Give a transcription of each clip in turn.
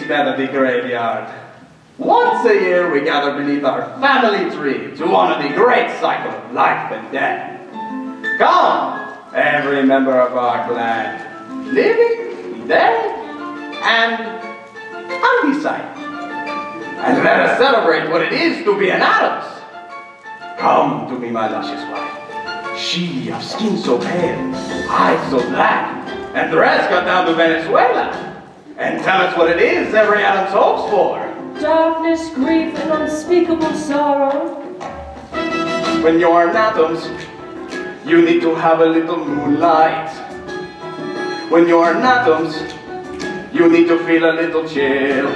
better the graveyard. Once a year we gather beneath our family tree to honor the great cycle of life and death. Come, every member of our clan, living, dead, and undecided. And let us celebrate what it is to be an Adams. Come to me, my luscious wife. She of skin so pale, eyes so black, and dress got down to Venezuela. And tell us what it is every Adams hopes for. Darkness, grief, and unspeakable sorrow. When you're an Adams, you need to have a little moonlight. When you're an Adams, you need to feel a little chill.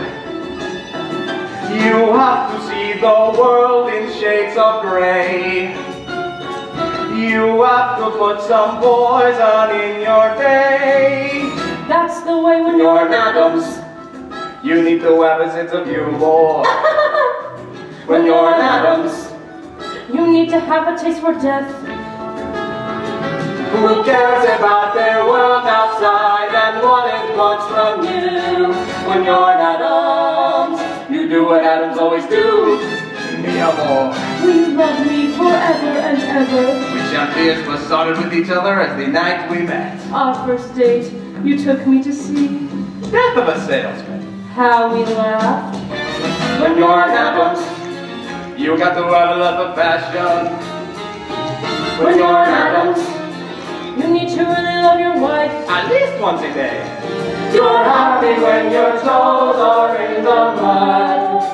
You have to see the world in shades of gray. You have to put some poison in your day. That's the way when You're an Adams. You need to have a sense of humor. When you're an Adams, you need to have a taste for death. who cares about their world outside and what it wants from you? When you're an Adams, you do what Adams always do. Mi amor. Will you love me forever and ever? We shall be as besotted with each other as the night we met. Our first date, you took me to see Death of a salesman. how we laughed. When you're an Adams, you got to have a lot of passion. When you're an Adams, you need to really love your wife. At least once a day. You're happy when your toes are in the mud.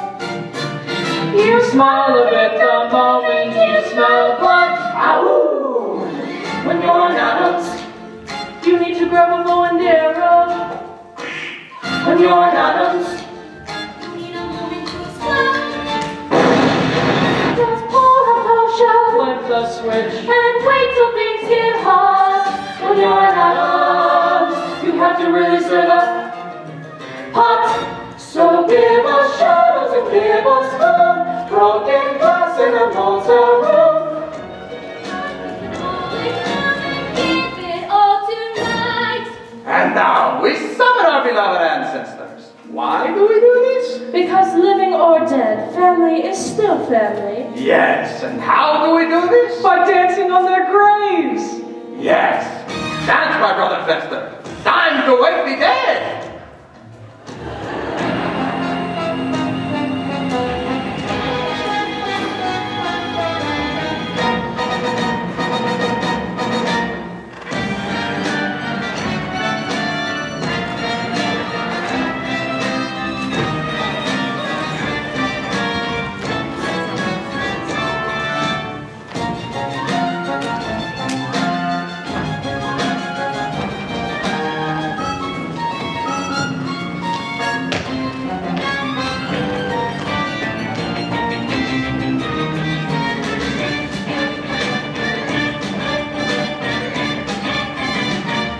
You smile a bit the moment you smell blood. Ow! When you're an Adams, you need to grab a bow and arrow. When you're an Adams, you need a moment to explode. Just pull a potion, flip the switch. and wait till things get hot. When you're an Adams, you have to really stir the pot. So give us shadows and give us fun. Broken glass in a motel room. And now we summon our beloved ancestors. Why do we do this? Because living or dead, family is still family. Yes, and how do we do this? By dancing on their graves. Yes. Dance, my brother Fester. Time to wake the dead.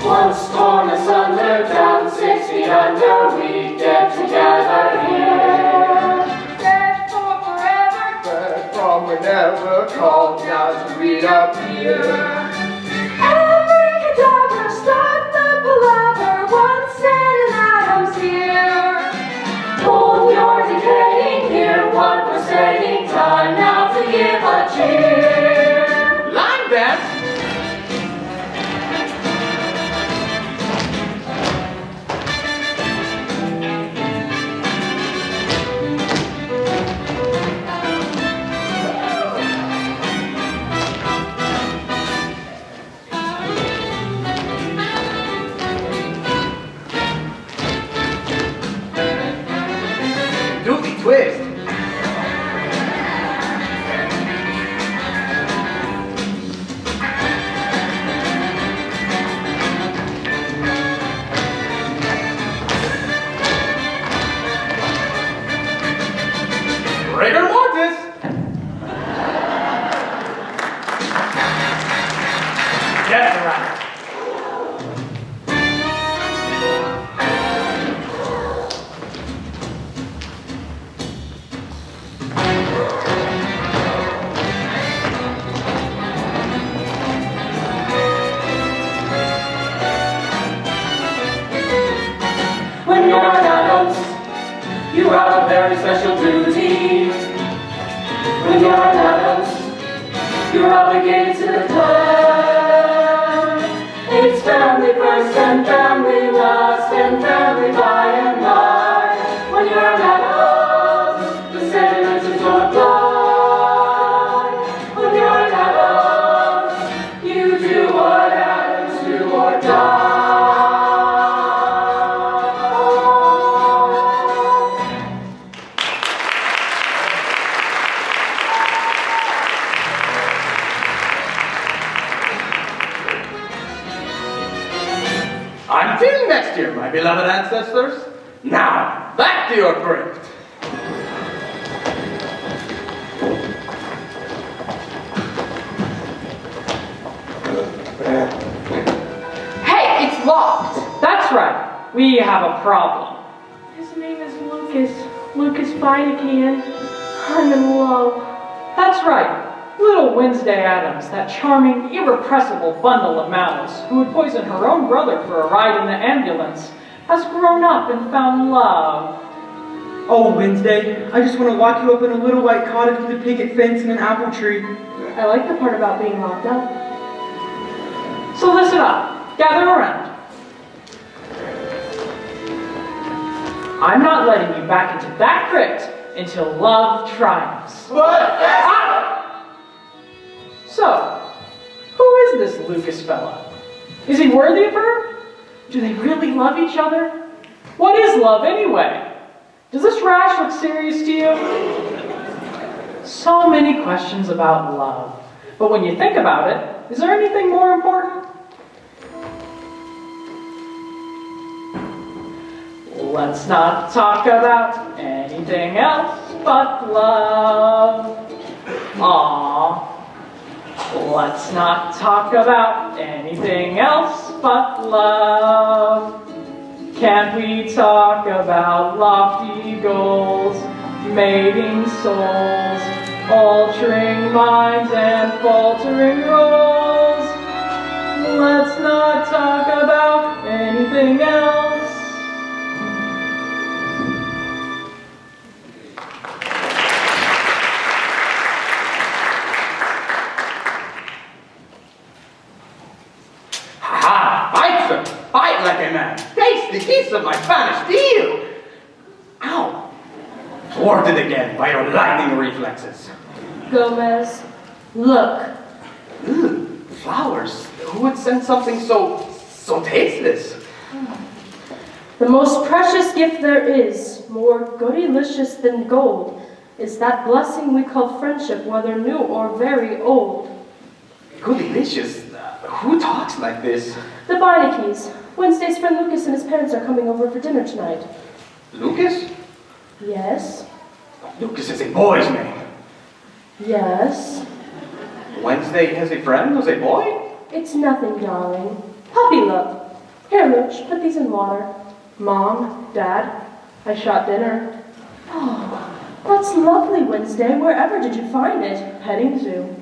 Once torn asunder, down 6 feet under, we get together here. Dead for forever, Dead from whenever called now to reappear. every cadaver, start the palaver, once said an Adam's here. Hold your decaying here, what we're saying, time now to give a cheer. Line dance. Do the twist. Rigor mortis. Get around. When you're an Adams, very special duty. When you're an adult, you're obligated to the clan. It's family first and family last and family by and by. When you're an adult, the sentences don't apply. When you're an adult, you do what adults do or die. Until next year, my beloved ancestors. Now, back to your crypt. Hey, it's locked. That's right. We have a problem. His name is Lucas. Lucas Beinecke, and I'm in love. That's right. Little Wednesday Addams, that charming, irrepressible bundle of malice who would poison her own brother for a ride in the ambulance, has grown up and found love. Oh, Wednesday, I just want to lock you up in a little white cottage with a picket fence and an apple tree. I like the part about being locked up. So listen up. Gather around. I'm not letting you back into that crypt until love triumphs. So, who is this Lucas fella? Is he worthy of her? Do they really love each other? What is love anyway? Does this rash look serious to you? So many questions about love. But when you think about it, is there anything more important? Let's not talk about anything else but love. Aww. Let's not talk about anything else but love. Can't we talk about lofty goals, mating souls, altering minds and faltering roles? Let's not talk about anything else. Fight like a man. Taste the kiss of my Spanish steel. Ow. Thwarted again by your lightning reflexes. Gomez, look. Ooh, flowers. Who would send something so tasteless? The most precious gift there is, more goodylicious than gold, is that blessing we call friendship, whether new or very old. Goodylicious? Who talks like this? The Beineckes. Wednesday's friend Lucas and his parents are coming over for dinner tonight. Lucas? Yes. Lucas is a boy's name. Yes. Wednesday has a friend who's a boy? It's nothing, darling. Puppy love. Here, Luch, put these in water. Mom, Dad, I shot dinner. Oh, that's lovely, Wednesday. Wherever did you find it? Petting zoo.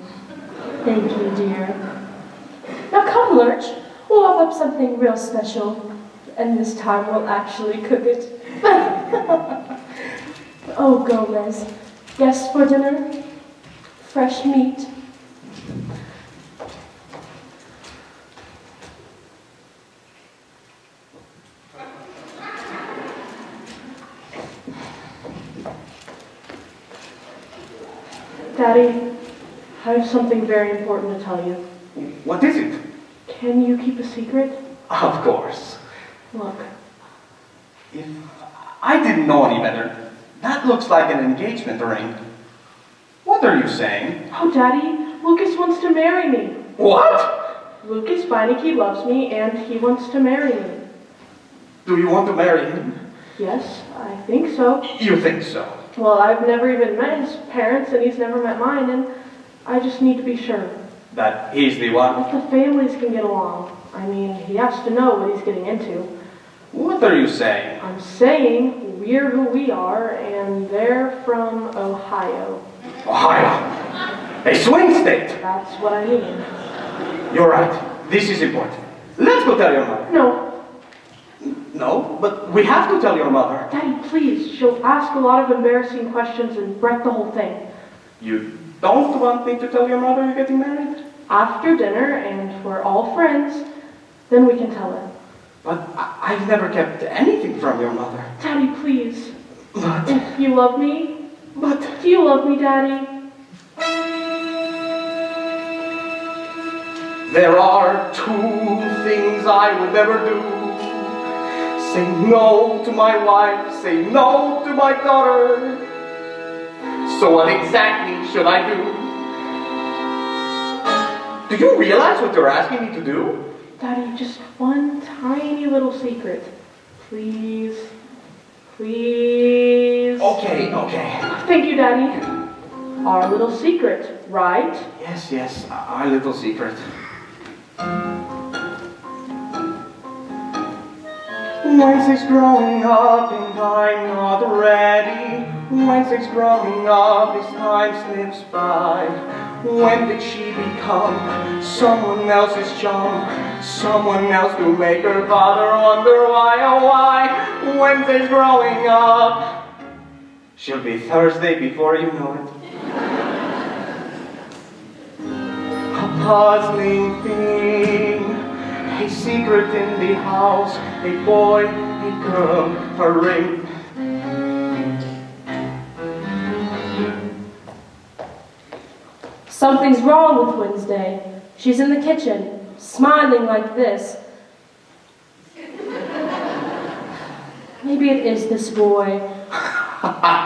Thank you, dear. Now come, Lurch. We'll whip up something real special. And this time we'll actually cook it. Oh, Gomez. Guests for dinner? Fresh meat. Daddy, I have something very important to tell you. What is it? Can you keep a secret? Of course. Look. If I didn't know any better, that looks like an engagement ring. What are you saying? Oh, Daddy, Lucas wants to marry me. What? Lucas Beinecke loves me, and he wants to marry me. Do you want to marry him? Yes, I think so. You think so? Well, I've never even met his parents, and he's never met mine, and I just need to be sure. That he's the one? If the families can get along. I mean, he has to know what he's getting into. What are you saying? I'm saying we're who we are, and they're from Ohio. Ohio. A swing state. That's what I mean. You're right. This is important. Let's go tell your mother. No. No, but we have to tell your mother. Daddy, please. She'll ask a lot of embarrassing questions and wreck the whole thing. You don't want me to tell your mother you're getting married? After dinner, and we're all friends, then we can tell her. But I've never kept anything from your mother. Daddy, please. But, If you love me, but... do you love me, Daddy? There are two things I would never do. Say no to my wife, say no to my daughter. So what exactly should I do? Do you realize what you're asking me to do? Daddy, just one tiny little secret. Please. Please. Okay. Thank you, Daddy. Our little secret, right? Yes, our little secret. Wednesday's growing up and I'm not ready. Wednesday's growing up as time slips by. When did she become someone else's chum? Someone else to make her father wonder why, oh why? Wednesday's growing up. She'll be Thursday before you know it. A puzzling thing. A secret in the house, a boy, a girl, a ring. Something's wrong with Wednesday. She's in the kitchen, smiling like this. Maybe it is this boy.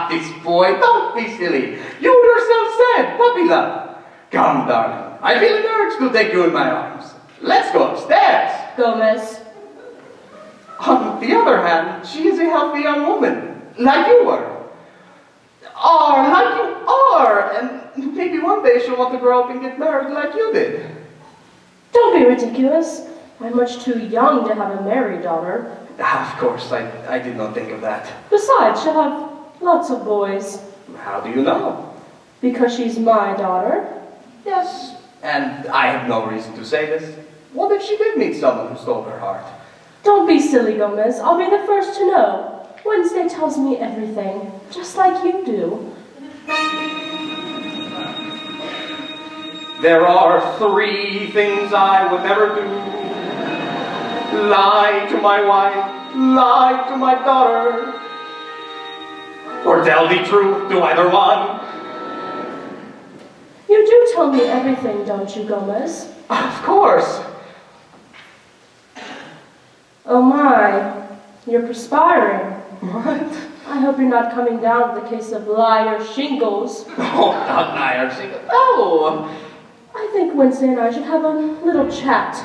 This boy, don't be silly. You yourself said, puppy love. Come, darling. I feel an urge to take you in my arms. Let's go upstairs. Gomez. On the other hand, she is a healthy young woman, like you were. Like you are. And maybe one day she'll want to grow up and get married like you did. Don't be ridiculous. I'm much too young to have a married daughter. Of course, I did not think of that. Besides, she'll have lots of boys. How do you know? Because she's my daughter. Yes, and I have no reason to say this. What if she did meet someone who stole her heart? Don't be silly, Gomez. I'll be the first to know. Wednesday tells me everything, just like you do. There are 3 things I would never do. Lie to my wife, lie to my daughter, or tell the truth to either one. You do tell me everything, don't you, Gomez? Of course. Oh my, you're perspiring. What? I hope you're not coming down with a case of liar shingles. Oh, not liar. No. I think Wednesday and I should have a little chat.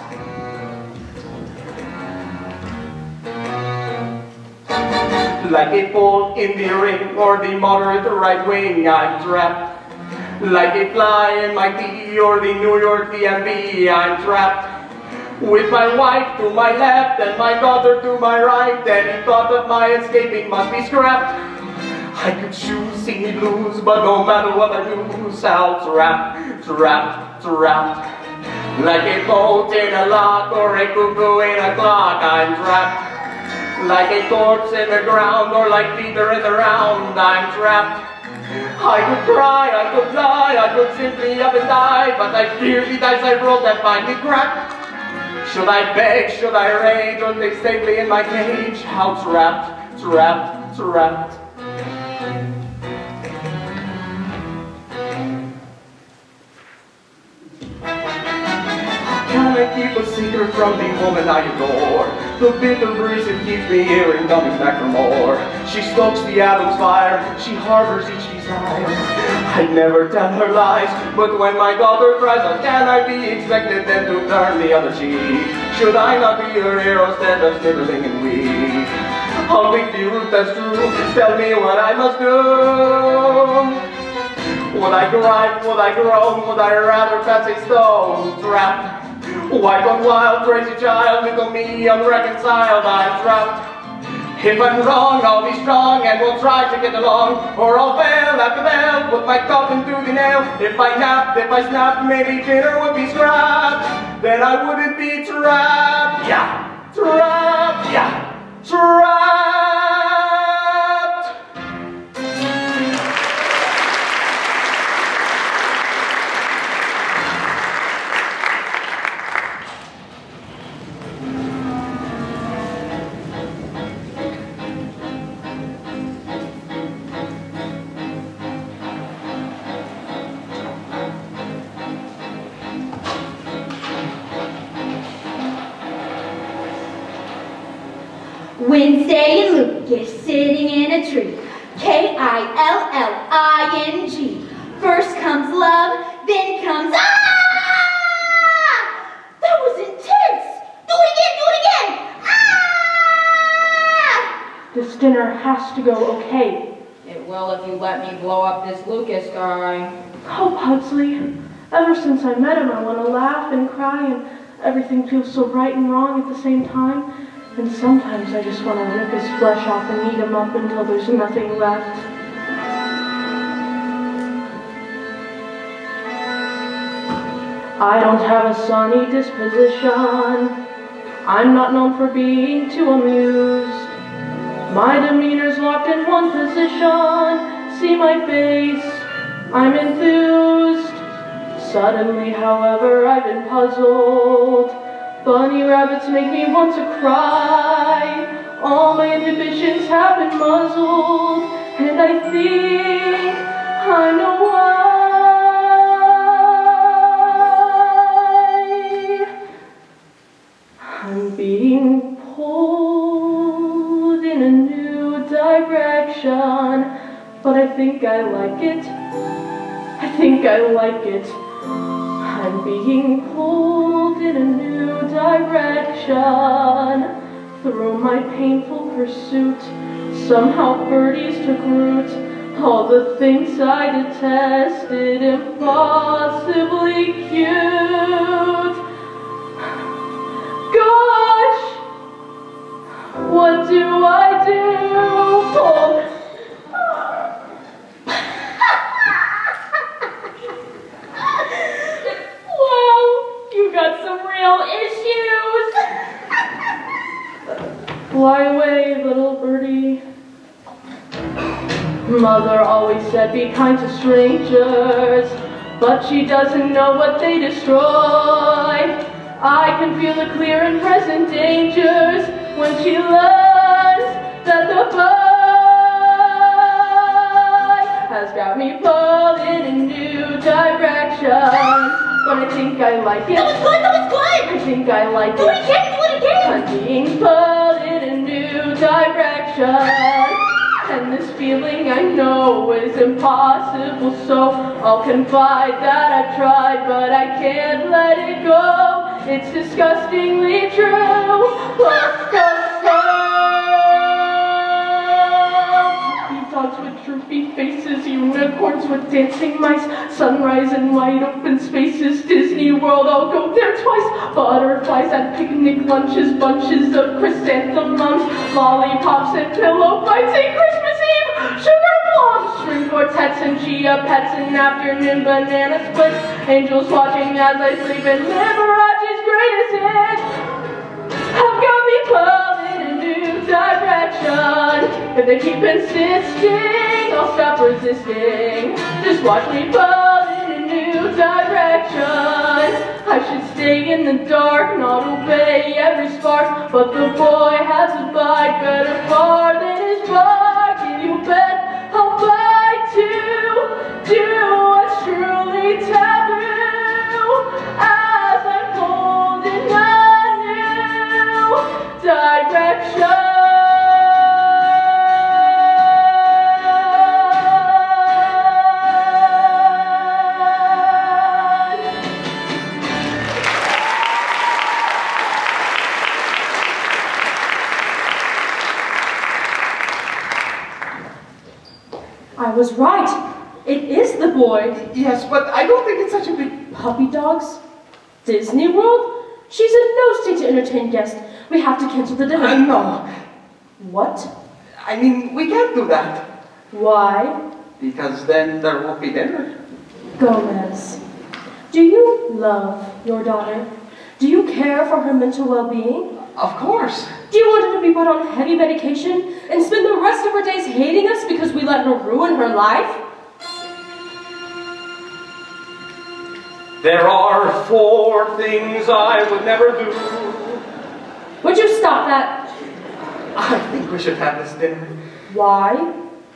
Like a ball in the ring or the moderate right wing, I'm trapped. Like a fly in my tea or the New York DMV, I'm trapped. With my wife to my left and my daughter to my right, any thought of my escaping must be scrapped. I could choose, see me lose, but no matter what I lose, I'll trapped. Like a bolt in a lock or a cuckoo in a clock, I'm trapped. Like a corpse in the ground or like Peter in the round, I'm trapped. I could cry, I could lie, I could simply up and die, but I fear the dice I rolled that find me cracked. Should I beg, should I rage, or stay safely in my cage? How trapped. Can I keep a secret from the woman I adore? The bitter breeze that keeps me here and coming back for more. She stokes the atom's fire, she harbors each desire. I'd never tell her lies, but when my daughter cries, how can I be expected then to turn the other cheek? Should I not be her hero instead of sniveling and weak? I'll make the root that's true, tell me what I must do. Would I gripe, would I groan, would I rather pass a stone? Trapped. Wife on wild, crazy child, little me unreconciled, I'm trapped. If I'm wrong, I'll be strong and we'll try to get along, or I'll fail after fail, put my coffin to the nail. If I napped, if I snapped, maybe dinner would be scrapped. Then I wouldn't be trapped. Yeah, trapped. Yeah, trapped. Wednesday and Lucas sitting in a tree. Killing. First comes love, then comes That was intense! Do it again! This dinner has to go okay. It will if you let me blow up this Lucas guy. Oh, Pugsley, ever since I met him, I want to laugh and cry, and everything feels so right and wrong at the same time. And sometimes I just want to rip his flesh off and eat him up until there's nothing left. I don't have a sunny disposition. I'm not known for being too amused. My demeanor's locked in one position. See my face, I'm enthused. Suddenly, however, I've been puzzled. Bunny rabbits make me want to cry. All my inhibitions have been muzzled, and I think I know why. I'm being pulled in a new direction, but I think I like it. I'm being pulled in a new direction through my painful pursuit. Somehow birdies took root. All the things I detested, impossibly cute. Gosh, what do I do? Well, you got some real issues. Fly away, little birdie. Mother always said be kind to strangers, but she doesn't know what they destroy. I can feel the clear and present dangers when she learns that the boy has got me pulled in a new direction. But I think I like it. That was good! I think I like Do it it. again! I'm being pulled in a new direction. And this feeling I know is impossible, so I'll confide that I've tried, but I can't let it go. It's disgustingly true. Dogs with droopy faces, unicorns with dancing mice, sunrise and wide open spaces, Disney World, I'll go there twice. Butterflies at picnic lunches, bunches of chrysanthemums, lollipops and pillow fights, and Christmas Eve, sugar plums, string quartets and chia pets, and afternoon banana splits, angels watching as I sleep, and Liberace's greatest hits have got me pulled in a new direction. If they keep insisting, I'll stop resisting. Just watch me pulled in a new direction. I should stay in the dark, not obey every spark, but the boy has a bite better far than his bark. And you bet I'll bite too. Do what's truly taboo as I'm pulled in a new direction. I was right. It is the boy. Yes, but I don't think it's such a big... Puppy dogs? Disney World? She's in no state to entertain guests. We have to cancel the dinner. No. What? I mean, we can't do that. Why? Because then there won't be dinner. Gomez, do you love your daughter? Do you care for her mental well-being? Of course. Do you want her to be put on heavy medication and spend the rest of her days hating us because we let her ruin her life? There are 4 things I would never do. Would you stop that? I think we should have this dinner. Why?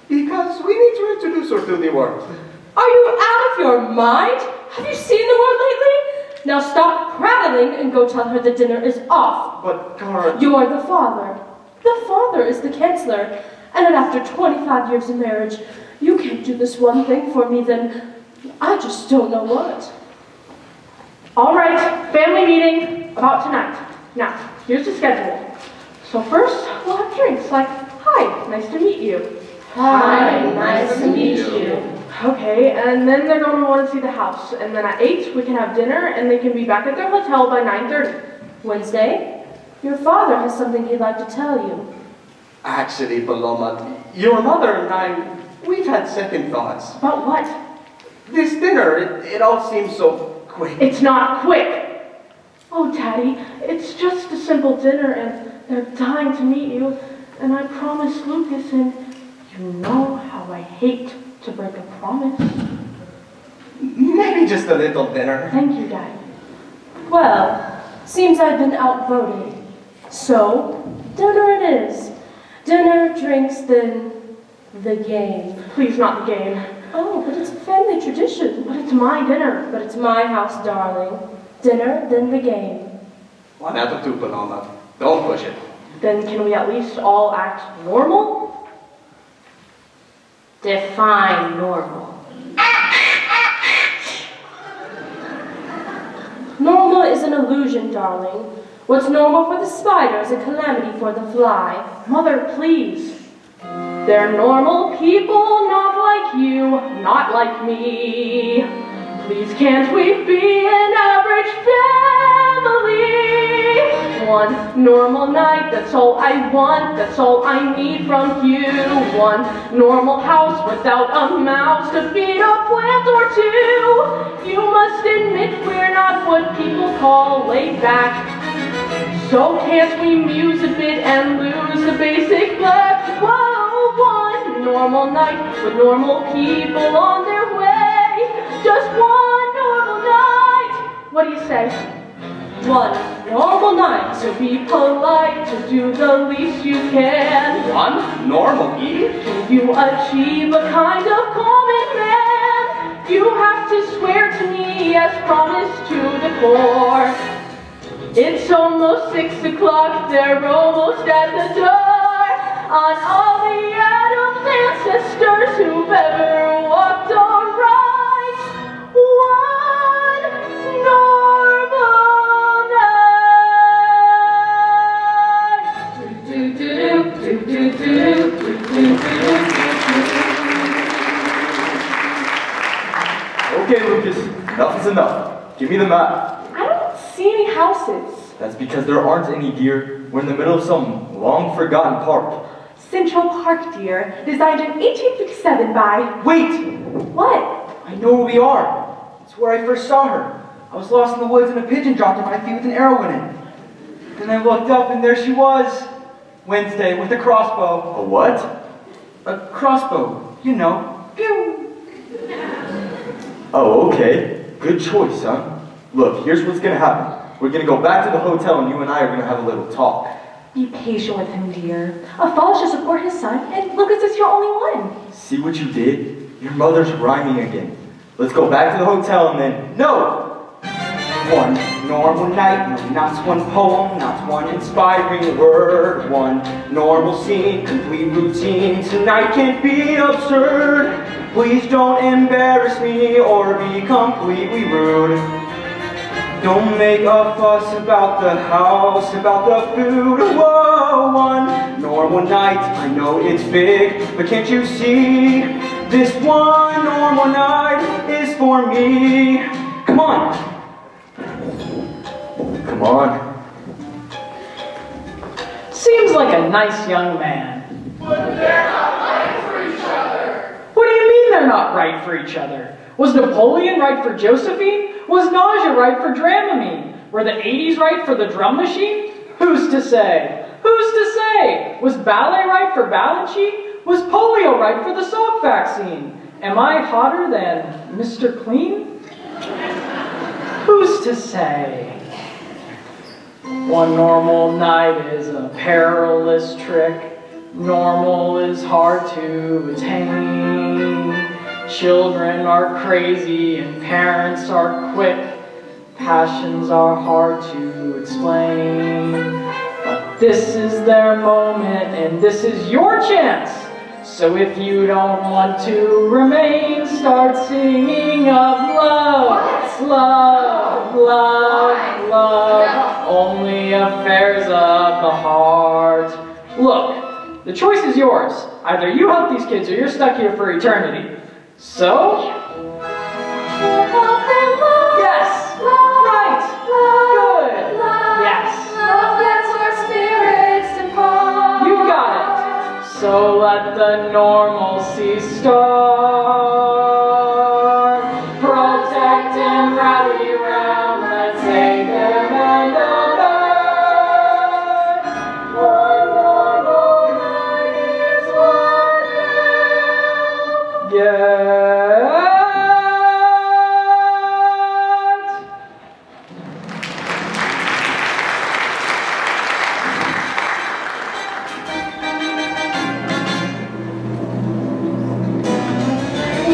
Because we need to introduce her to the world. Are you out of your mind? Have you seen the world lately? Now stop prattling and go tell her the dinner is off. But, Cara... You're the father. The father is the Chancellor, and after 25 years of marriage, you can't do this one thing for me, then I just don't know what. All right, family meeting about tonight. Now, here's the schedule. So first, we'll have drinks like, hi, nice to meet you. Hi, nice to meet you. Okay, and then they're going to want to see the house. And then at 8, we can have dinner, and they can be back at their hotel by 9:30. Wednesday, your father has something he'd like to tell you. Actually, Paloma, your mother and I, we've had second thoughts. About what? This dinner, it all seems so quick. It's not quick. Oh, Daddy, it's just a simple dinner, and they're dying to meet you. And I promised Lucas, and you know how I hate to break a promise. Maybe just a little dinner. Thank you, Daddy. Well, seems I've been outvoted. So, dinner it is. Dinner, drinks, then the game. Please, not the game. Oh, but it's a family tradition. But it's my dinner. But it's my house, darling. Dinner, then the game. One out of two, Paloma. Don't push it. Then can we at least all act normal? Define normal. Normal is an illusion, darling. What's normal for the spider is a calamity for the fly. Mother, please. They're normal people, not like you, not like me. Please can't we be an average family? One normal night, that's all I want, that's all I need from you. One normal house without a mouse to feed a plant or two. You must admit we're not what people call laid back. So can't we muse a bit and lose the basic black? Whoa, one normal night with normal people on their way. Just one normal night. What do you say? One normal night. To be polite, to do the least you can. One normal eve? Can you achieve a kind of common man? You have to swear to me as promised to the core. It's almost 6 o'clock, they're almost at the door. On all the Adams ancestors who've ever walked or right. One normal night. Do do do do do do do do. Okay, Lucas, enough is enough. Give me the map. I don't see any houses. That's because there aren't any, dear. We're in the middle of some long-forgotten park. Central Park, dear, designed in 1857 by... Wait! What? I know where we are. It's where I first saw her. I was lost in the woods and a pigeon dropped at my feet with an arrow in it. Then I looked up and there she was. Wednesday with a crossbow. A what? A crossbow, you know. Pew! Oh, okay. Good choice, son. Look, here's what's gonna happen. We're gonna go back to the hotel and you and I are gonna have a little talk. Be patient with him, dear. A father should support his son, and Lucas is your only one. See what you did? Your mother's rhyming again. Let's go back to the hotel and then... No! One normal night, no, not one poem, not one inspiring word. One normal scene, complete routine. Tonight can't be absurd. Please don't embarrass me or be completely rude. Don't make a fuss about the house, about the food. Whoa, one normal night, I know it's big, but can't you see? This one normal night is for me. Come on. Come on. Seems like a nice young man. But they're not right for each other. What do you mean they're not right for each other? Was Napoleon right for Josephine? Was nausea right for Dramamine? Were the 80s right for the drum machine? Who's to say? Who's to say? Was ballet right for Balanchine? Was polio right for the Salk vaccine? Am I hotter than Mr. Clean? Who's to say? One normal night is a perilous trick. Normal is hard to attain. Children are crazy and parents are quick. Passions are hard to explain. But This is their moment, and this is your chance. So if you don't want to remain, start singing of love. What? Love, love, love. Only affairs of the heart. Look, the choice is yours. Either you help these kids or you're stuck here for eternity. So, yes, right, good, yes. Love lets our spirits depart. You got it. So let the normalcy start. Protect and rally round. Let's take them and abide. One normal night is one now.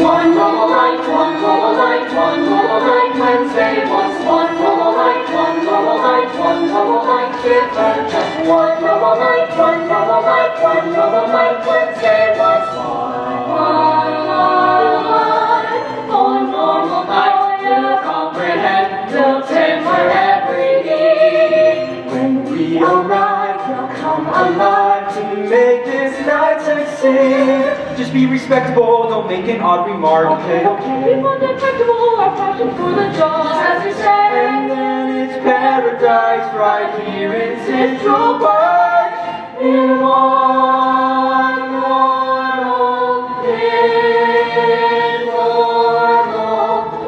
One normal night, one normal night, one normal night, Wednesday was one normal night, one normal night, one normal night, give her just one normal night, one normal night, one normal night, Wednesday was one normal night, we'll comprehend, we'll temper every need. When we arrive, we'll come alive to make this night succeed. Just be respectable, don't make an odd remark. Okay, okay, undetectable, our passion for the job, as you say. And then it's paradise right here in Central Park. In one normal,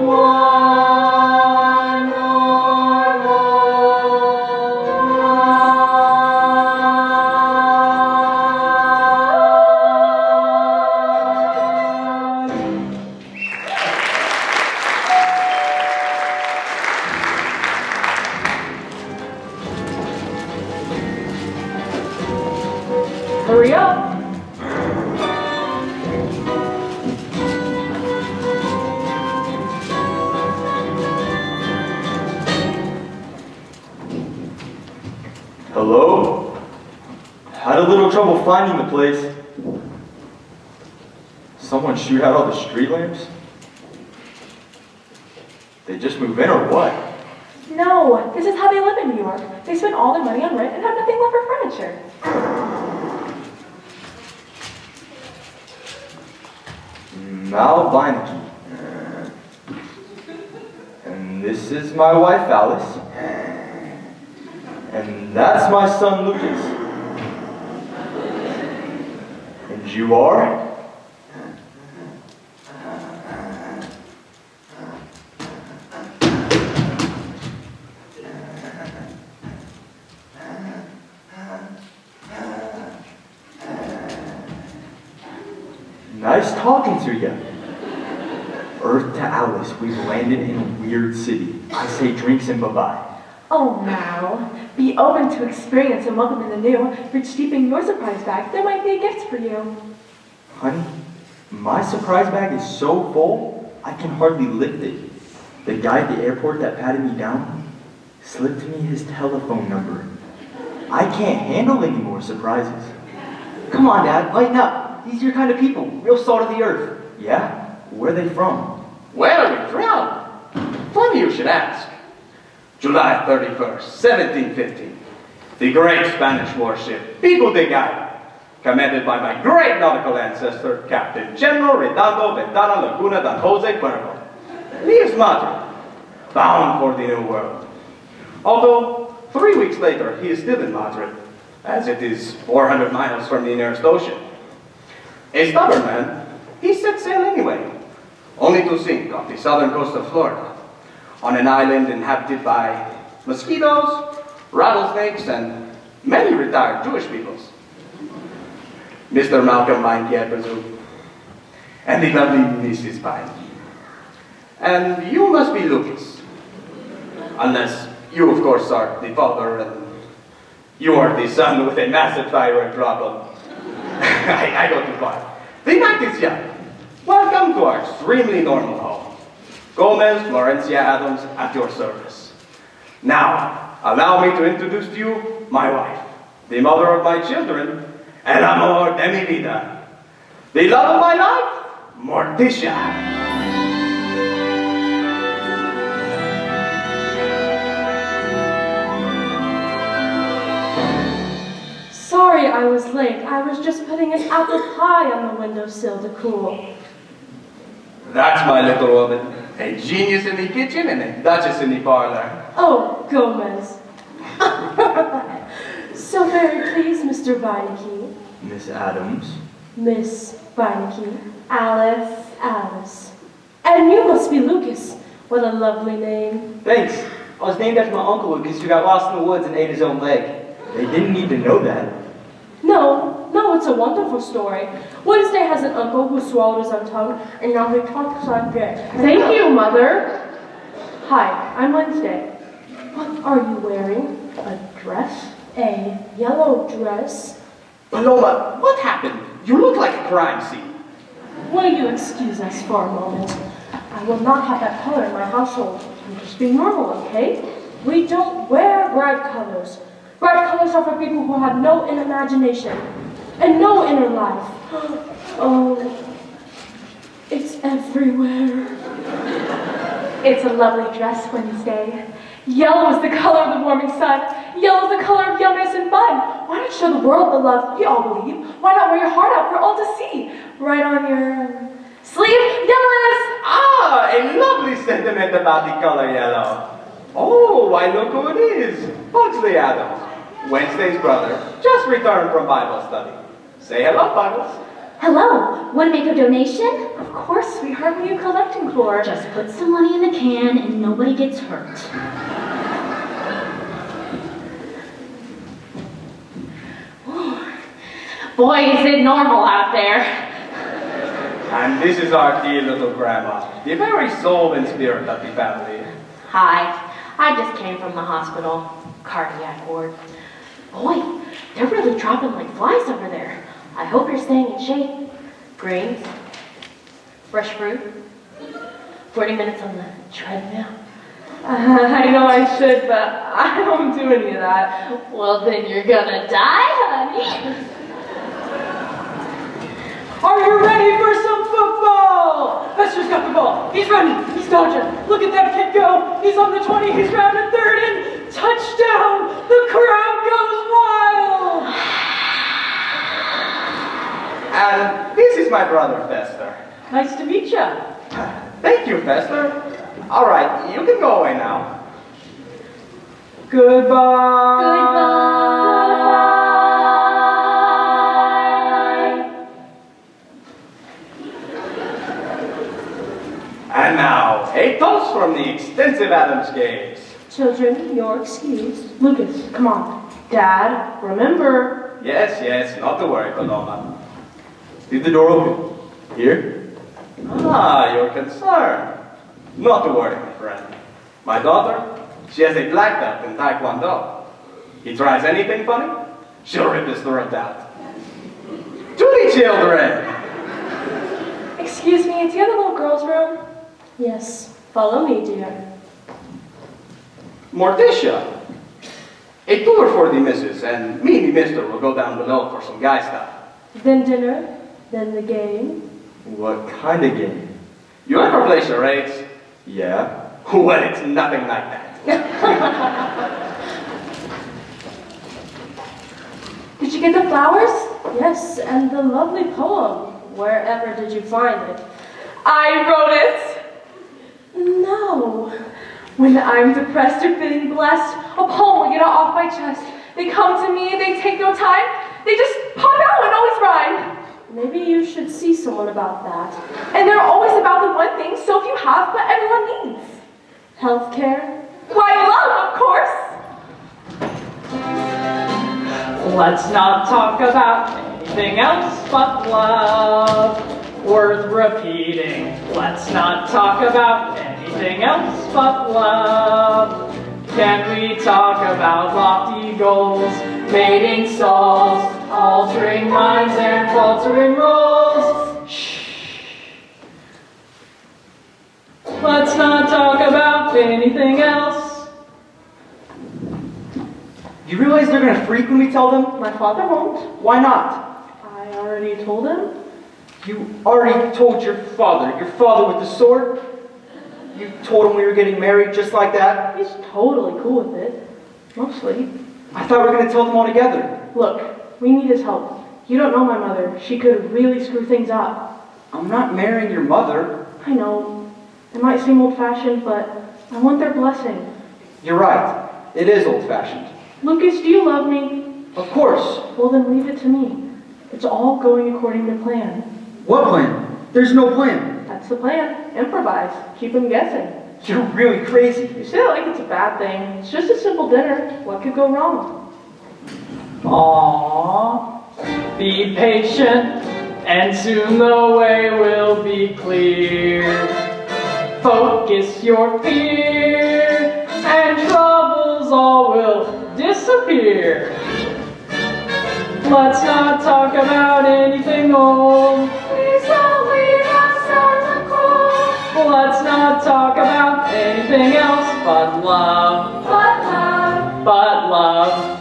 one Hurry up. Hello? Had a little trouble finding the place. Someone shoot out all the street lamps? They just move in or what? No, this is how they live in New York. They spend all their money on rent and have nothing left for furniture. Mal Beinecke. And this is my wife Alice. And that's my son Lucas. And you are? Nice talking to you. Earth to Alice, we've landed in a weird city. I say drinks and bye-bye. Oh, now. Be open to experience and welcome in the new. Reach deep in your surprise bag. There might be a gift for you. Honey, my surprise bag is so full, I can hardly lift it. The guy at the airport that patted me down slipped me his telephone number. I can't handle any more surprises. Come on, Dad, lighten up. These are your kind of people, real salt of the earth. Yeah? Where are they from? Where are we from? Funny you should ask. July 31st, 1750. The great Spanish warship Pico de Gallo, commanded by my great nautical ancestor, Captain General Redondo Ventana Laguna Don Jose Cuervo, leaves Madrid, bound for the New World. Although, 3 weeks later, he is still in Madrid, as it is 400 miles from the nearest ocean. A stubborn man, he set sail anyway, only to sink off the southern coast of Florida, on an island inhabited by mosquitoes, rattlesnakes, and many retired Jewish peoples. Mr. Malcolm Beinecke, I presume, and the lovely Mrs. Beinecke. And you must be Lucas, unless you, of course, are the father and you are the son with a massive thyroid problem. I go too far. The night is young. Welcome to our extremely normal home. Gomez Florencia Adams at your service. Now, allow me to introduce to you my wife, the mother of my children, el amor de mi vida, the love of my life, Morticia. Sorry I was late. I was just putting an apple pie on the windowsill to cool. That's my little woman. A genius in the kitchen and a duchess in the parlor. Oh, Gomez. So very pleased, Mr. Beinecke. Miss Adams. Miss Beinecke. Alice. Alice. And you must be Lucas. What a lovely name. Thanks. I was named after my uncle Lucas who got lost in the woods and ate his own leg. They didn't need to know that. No, it's a wonderful story. Wednesday has an uncle who swallowed his own tongue, and now he talks like this. Thank you, Mother. Hi, I'm Wednesday. What are you wearing? A dress? A yellow dress? Paloma, what happened? You look like a crime scene. Will you excuse us for a moment? I will not have that color in my household. I'm just being normal, okay? We don't wear bright colors. Bright colors are for people who have no imagination and no inner life. Oh, it's everywhere. It's a lovely dress, Wednesday. Yellow is the color of the warming sun. Yellow is the color of youngness and fun. Why not show the world the love we all believe? Why not wear your heart out for all to see? Right on your sleeve, yellowness. Ah, a lovely sentiment about the color yellow. Oh, why look who it is. Pugsley Adams, Wednesday's brother, just returned from Bible study. Say hello, Bibles. Hello. Want to make a donation? Of course, we heard you collecting for. Just put some money in the can and nobody gets hurt. Boy, is it normal out there. And this is our dear little grandma, the very soul and spirit of the family. Hi. I just came from the hospital. Cardiac ward. Boy, they're really dropping like flies over there. I hope you're staying in shape. Greens, fresh fruit, 40 minutes on the treadmill. I know I should, but I don't do any of that. Well, then you're gonna die, honey. Are you ready for some football? Fester's got the ball. He's running. He's dodging. Look at that kid go. He's on the 20. He's rounded third and touchdown. The crowd goes wild. And this is my brother, Fester. Nice to meet you. Thank you, Fester. All right, you can go away now. Goodbye. Goodbye. And now, a toast from the extensive Adams games. Children, you're excused. Lucas, come on. Dad, remember. Yes, not to worry, Paloma. Leave the door open. Here? Ah, you're concerned. Not to worry, my friend. My daughter, she has a black belt in Taekwondo. He tries anything funny, she'll rip his throat out. To the children! Excuse me, do you have a little girl's room? Yes. Follow me, dear. Morticia, a tour for the missus, and me and the mister will go down below for some guy stuff. Then dinner, then the game. What kind of game? You ever play charades? Yeah. Well, it's nothing like that. Did you get the flowers? Yes, and the lovely poem. Wherever did you find it? I wrote it. No. When I'm depressed or feeling blessed, a poem will get off my chest. They come to me, they take no time. They just pop out and always rhyme. Maybe you should see someone about that. And they're always about the one thing, so if you have what everyone needs. Healthcare? Why, love, of course. Let's not talk about anything else but love. Worth repeating. Let's not talk about anything else but love. Can we talk about lofty goals, mating souls, altering minds and faltering roles? Shh. Let's not talk about anything else. Do you realize they're gonna freak when we tell them? My father won't. Why not? I already told him. You already told your father with the sword? You told him we were getting married just like that? He's totally cool with it. Mostly. I thought we were gonna tell them all together. Look, we need his help. You don't know my mother. She could really screw things up. I'm not marrying your mother. I know. It might seem old-fashioned, but I want their blessing. You're right. It is old-fashioned. Lucas, do you love me? Of course. Well, then leave it to me. It's all going according to plan. What plan? There's no plan. That's the plan. Improvise. Keep him guessing. You're really crazy. You say it like it's a bad thing. It's just a simple dinner. What could go wrong? Aww. Be patient, and soon the way will be clear. Focus your fear, and troubles all will disappear. Let's not talk about anything old. Please don't leave us in the cold. Let's not talk about anything else but love. But love. But love.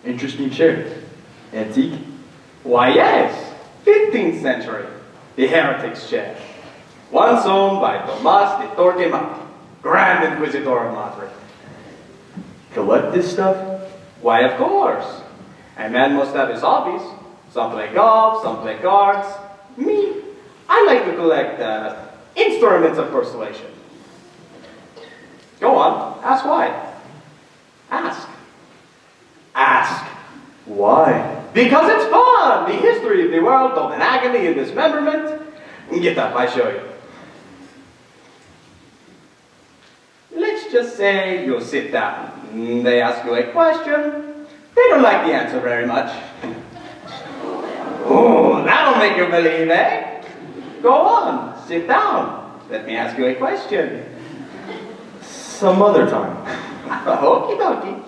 Interesting chair. Antique? Why, yes, 15th century, the heretic's chair. Once owned by Tomas de Torquemada, Grand Inquisitor of Madrid. Collect this stuff? Why, of course. A man must have his hobbies. Some play golf, some play cards. Me, I like to collect instruments of persuasion. Go on, ask why. Ask. Ask. Why? Because it's fun! The history of the world of an agony and dismemberment. Get up, I show you. Let's just say you sit down. They ask you a question. They don't like the answer very much. Oh, that'll make you believe, eh? Go on, sit down. Let me ask you a question. Some other time. Okie dokie.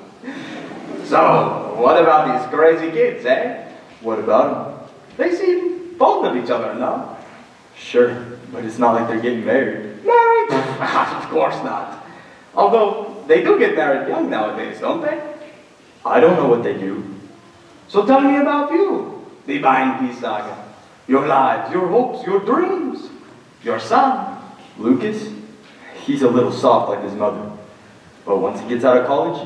So, what about these crazy kids, eh? What about They seem fond of each other, no? them? Sure, but it's not like they're getting married. Married? Of course not. Although, they do get married young nowadays, don't they? I don't know what they do. So tell me about you, the Divine Peace Saga. Your lives, your hopes, your dreams. Your son. Lucas? He's a little soft like his mother. But once he gets out of college,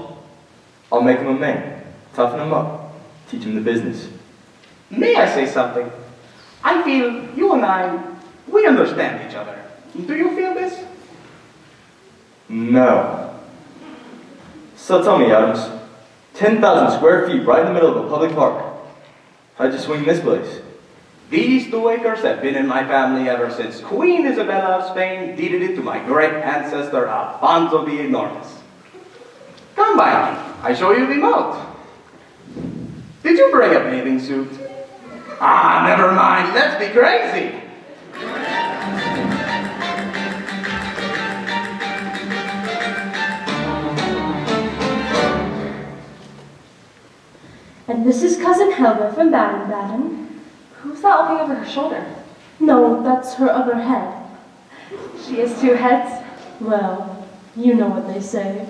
I'll make him a man, toughen him up, teach him the business. May I say something? I feel you and I, we understand each other. Do you feel this? No. So tell me, Adams, 10,000 square feet right in the middle of a public park. How'd you swing this place? These 2 acres have been in my family ever since Queen Isabella of Spain deeded it to my great ancestor Alfonso the Enormous. Come by me. I show you the moat. Did you bring a bathing suit? Ah, never mind. Let's be crazy. And this is Cousin Helga from Baden-Baden. Who's that looking over her shoulder? No, that's her other head. She has 2 heads. Well, you know what they say.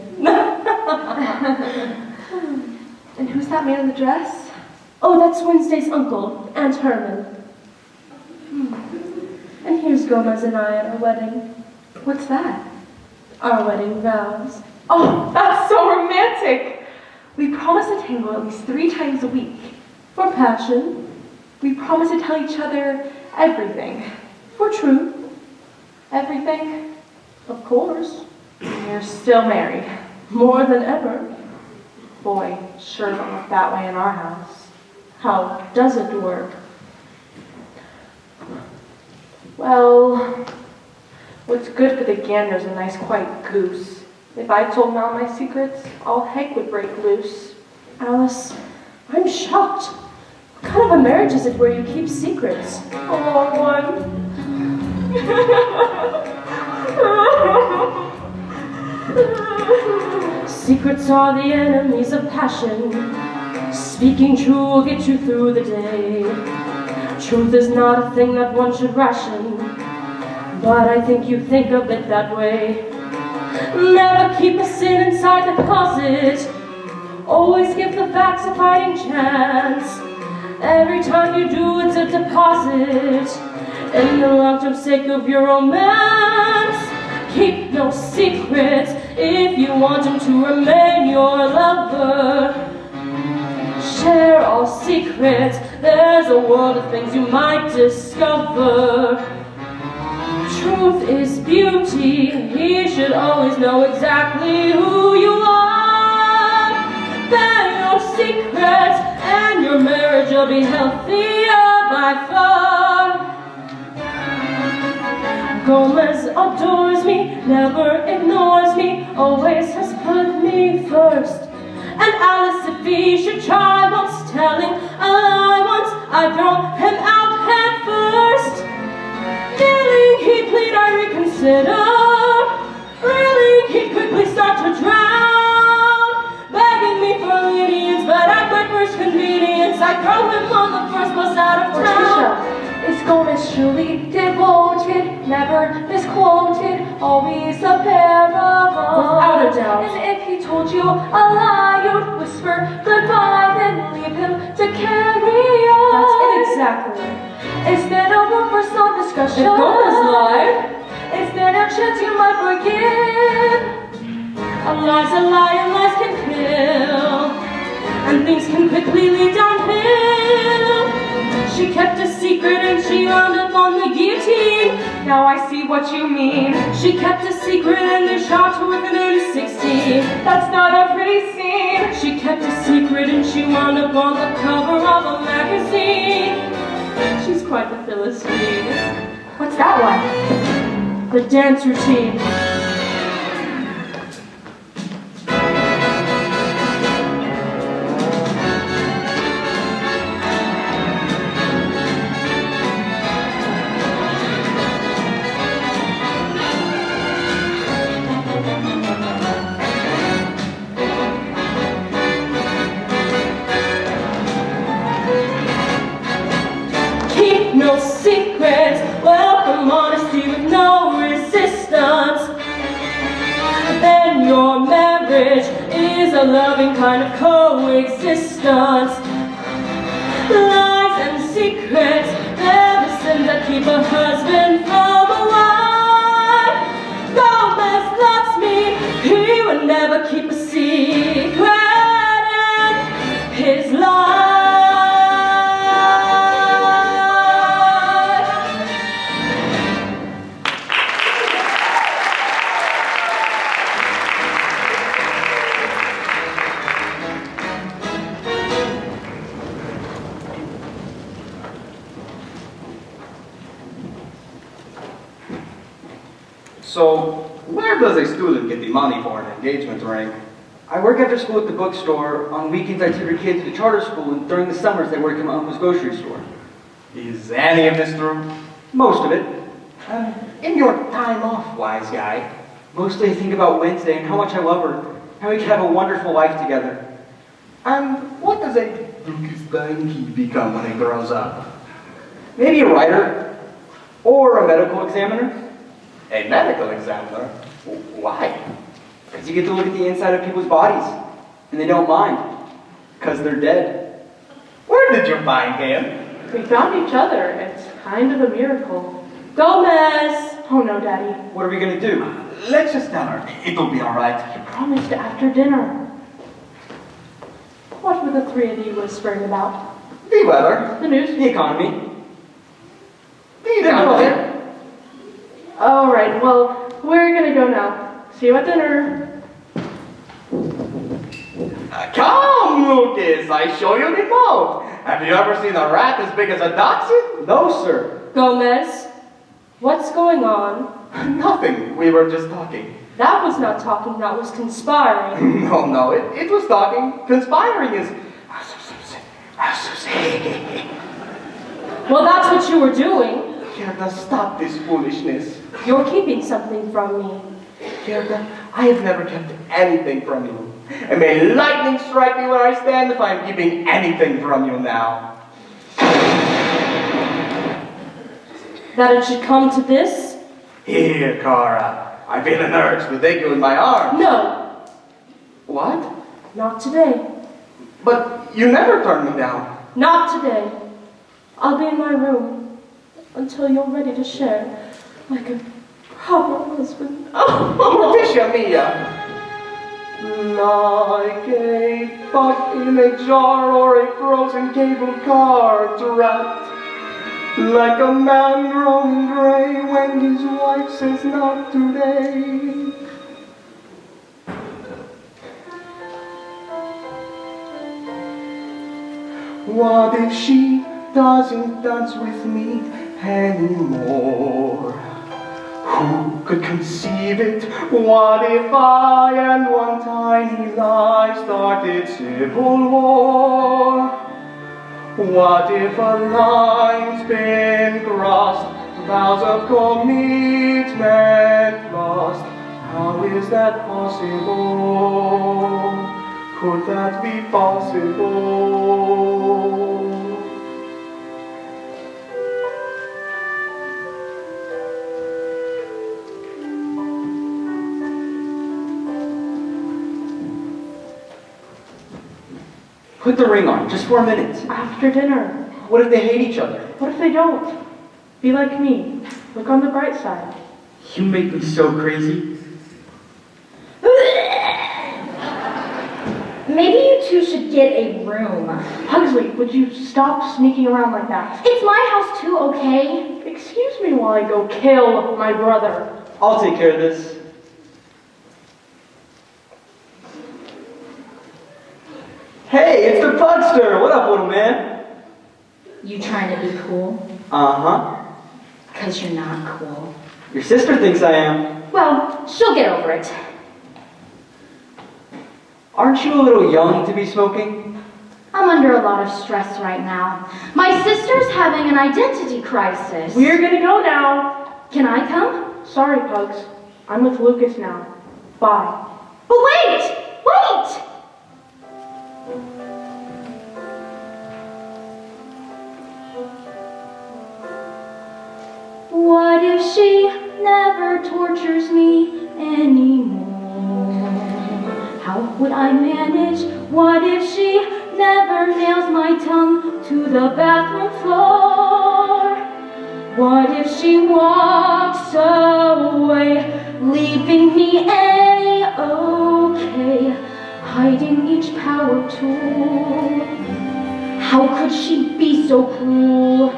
And who's that man in the dress? Oh, that's Wednesday's uncle, Aunt Herman. And here's Gomez and I at our wedding. What's that? Our wedding vows. Oh, that's so romantic. We promise to tango at least 3 times a week. For passion. We promise to tell each other everything. For truth. Everything. Of course. You're still married. More than ever. Boy, sure don't look that way in our house. How does it work? Well, what's good for the gander's a nice quiet goose. If I told Mel my secrets, all heck would break loose. Alice, I'm shocked. What kind of a marriage is it where you keep secrets? A long one. Secrets are the enemies of passion. Speaking true will get you through the day. Truth is not a thing that one should ration, but I think you think of it that way. Never keep a sin inside the closet. Always give the facts a fighting chance. Every time you do, it's a deposit in the long-term sake of your romance. Keep no secrets if you want him to remain your lover. Share all secrets, there's a world of things you might discover. Truth is beauty, he should always know exactly who you are. Bear your secrets and your marriage will be healthier by far. Gomez adores me, never ignores me, always has put me first. And Alice, if he should try, once telling a lie once, I'd throw him out head first. Feeling he'd plead, I reconsider. Really, he'd quickly start to drown, begging me for lenience, but at my first convenience, I'd throw him on the first bus out of town. Is Gomez truly devoted, never misquoted, always a pair of eyes? Without a doubt. And if he told you a lie, you'd whisper goodbye, then leave him to carry on. That's it exactly. Is there no room for some discussion? If Gomez lied, is there no chance you might forgive? a lie's a lie and lies can kill, and things can quickly lead downhill. She kept a secret and she wound up on the guillotine. Now I see what you mean. She kept a secret and they shot her with an M16. That's not a pretty scene. She kept a secret and she wound up on the cover of a magazine. She's quite the Philistine. What's that one? The dance routine. No secrets, welcome honesty with no resistance. Then your marriage is a loving kind of coexistence. Lies and secrets, they're the sins that keep a husband from a wife. Gomez loves me, he would never keep a secret in his life. So, where does a student get the money for an engagement ring? I work after school at the bookstore. On weekends I tutor kids at the charter school, and during the summers I work in my uncle's grocery store. Is any of this true? Most of it. In your time off, wise guy. Mostly I think about Wednesday and how much I love her, how we could have a wonderful life together. And what does a Lucas Dainke become when he grows up? Maybe a writer, or a medical examiner. A medical examiner? Why? Because you get to look at the inside of people's bodies, and they don't mind, because they're dead. Where did you find him? We found each other. It's kind of a miracle. Gomez! Oh no, Daddy. What are we going to do? Let's just tell her. It'll be all right. You promised after dinner. What were the three of you whispering about? The weather. The news? The economy. The economy. All right, well, we're gonna go now. See you at dinner. Come, Lucas, I show you the boat. Have you ever seen a rat as big as a dachshund? No, sir. Gomez, what's going on? Nothing. We were just talking. That was not talking, that was conspiring. No, it was talking. Conspiring is... Susie. Well, that's what you were doing. Gerda, stop this foolishness. You're keeping something from me. Gerda, I have never kept anything from you. And may lightning strike me where I stand if I am keeping anything from you now. That it should come to this? Here, Cara. I feel an urge to take you in my arms. No, What? not today. But you never turned me down. Not today. I'll be in my room until you're ready to share like a proper husband. Morticia mia. Like a bug in a jar or a frozen cable car trapped. Like a man grown gray when his wife says not today. What if she doesn't dance with me anymore? Who could conceive it? What if I and one tiny lie started civil war? What if a line's been crossed, vows of commitment lost? How is that possible? Could that be possible? Put the ring on, just for a minute. After dinner. What if they hate each other? What if they don't? Be like me. Look on the bright side. You make me so crazy. Maybe you two should get a room. Pugsley, would you stop sneaking around like that? It's my house too, okay? Excuse me while I go kill my brother. I'll take care of this. Hey, it's the Pugster! What up, little man? You trying to be cool? Uh-huh. Because you're not cool. Your sister thinks I am. Well, she'll get over it. Aren't you a little young to be smoking? I'm under a lot of stress right now. My sister's having an identity crisis. We're gonna go now. Can I come? Sorry, Pugs. I'm with Lucas now. Bye. But wait! Wait! What if she never tortures me anymore? How would I manage? What if she never nails my tongue to the bathroom floor? What if she walks away, leaving me A-okay, hiding each power tool? How could she be so cruel?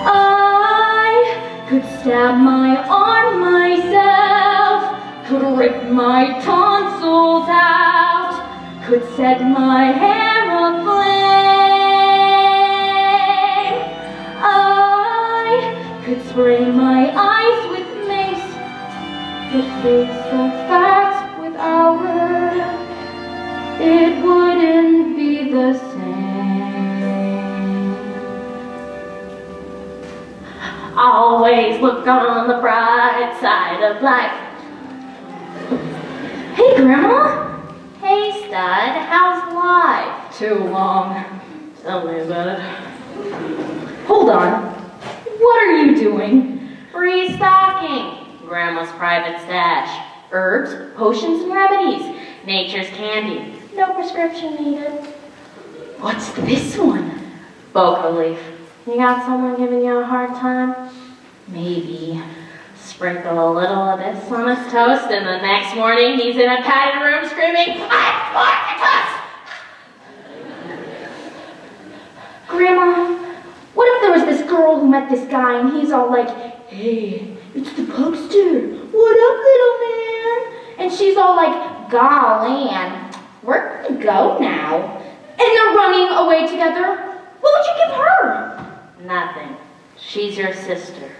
I could stab my arm myself, could rip my tonsils out, could set my hair aflame. I could spray my eyes with mace, could face the facts without her. It wouldn't be the same. Always look on the bright side of life. Hey, Grandma. Hey, stud. How's life? Too long. Tell me about it. Hold on. What are you doing? Restocking. Grandma's private stash. Herbs, potions, and remedies. Nature's candy. No prescription needed. What's this one? Boca leaf. You got someone giving you a hard time? Maybe. Sprinkle a little of this on his toast, and the next morning he's in a padded room screaming, "I'm Spartacus!" Grandma, what if there was this girl who met this guy and he's all like, "Hey, it's the Pugster. What up, little man?" And she's all like, "Golly, and we're gonna go now." And they're running away together. What would you give her? Nothing. She's your sister.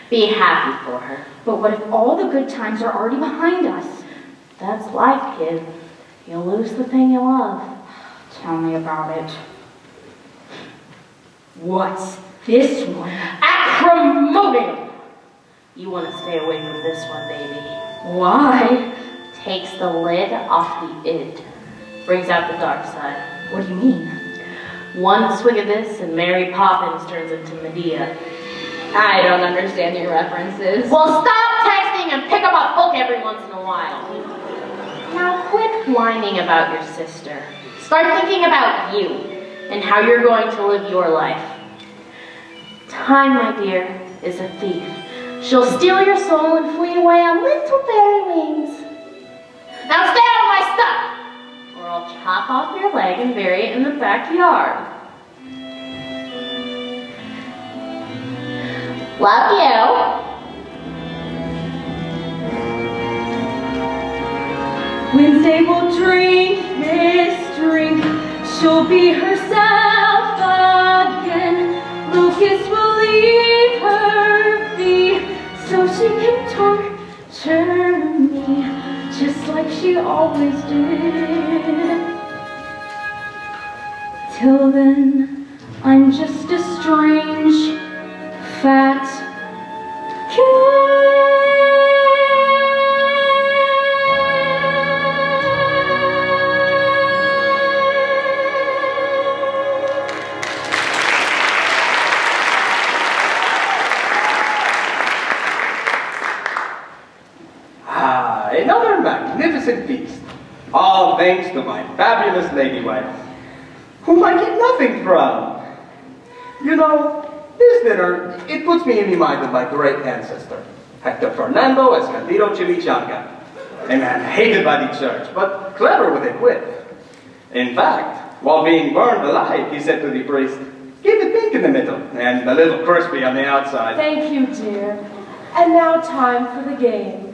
Be happy for her. But what if all the good times are already behind us? That's life, kid. You'll lose the thing you love. Tell me about it. What's this one? Acrimonium! You want to stay away from this one, baby. Why? Takes the lid off the id. Brings out the dark side. What do you mean? One swig of this and Mary Poppins turns into Medea. I don't understand your references. Well, stop texting and pick up a book every once in a while. Now quit whining about your sister. Start thinking about you and how you're going to live your life. Time, my dear, is a thief. She'll steal your soul and flee away on little fairy wings. Now stay out of my stuff, or I'll chop off your leg and bury it in the backyard. Love you. Wednesday will drink this drink. She'll be herself again. Lucas will leave her be so she can torture me just like she always did. Till then, I'm just a strange, fat kid. Another magnificent feast. All thanks to my fabulous lady wife, whom I get nothing from. You know, this dinner, it puts me in the mind of my great ancestor, Hector Fernando Escondido Chimichanga, a man hated by the church, but clever with a wit. In fact, while being burned alive, he said to the priest, "Keep it pink in the middle and a little crispy on the outside." Thank you, dear. And now time for the game.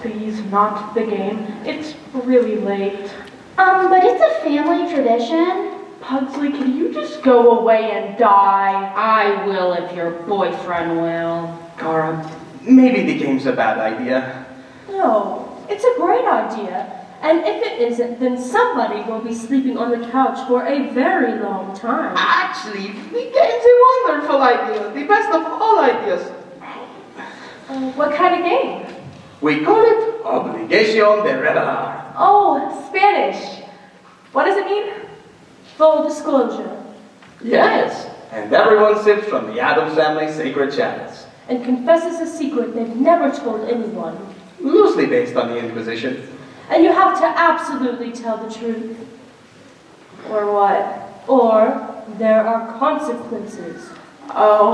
Please, not the game. It's really late. But it's a family tradition. Pugsley, can you just go away and die? I will if your boyfriend will. Cara, maybe the game's a bad idea. No, it's a great idea. And if it isn't, then somebody will be sleeping on the couch for a very long time. Actually, the game's a wonderful idea, the best of all ideas. What kind of game? We call it Obligación de Revelar. Oh, Spanish. What does it mean? Full disclosure. Yes, and everyone sips from the Addams family sacred chalice. And confesses a secret they've never told anyone. Loosely based on the Inquisition. And you have to absolutely tell the truth. Or what? Or there are consequences. Oh,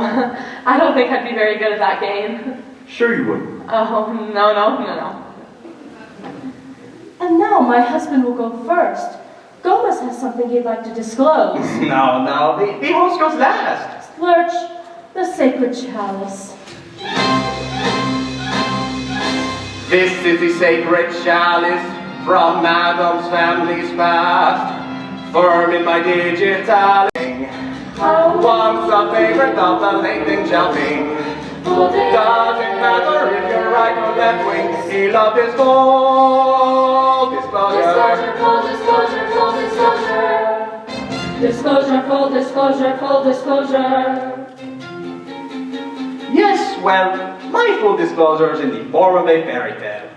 I don't think I'd be very good at that game. Sure you would. Oh, no. And now my husband will go first. Gomez has something he'd like to disclose. No, the host goes last. Splurge, the sacred chalice. This is the sacred chalice from Adam's family's past, firm in my digital. Once a favorite of the late Ding Xiaoping. Doesn't matter if you're right or left wing, he loved his full disclosure. Disclosure, full disclosure, full disclosure. Yes, well, my full disclosure is in the form of a fairy tale.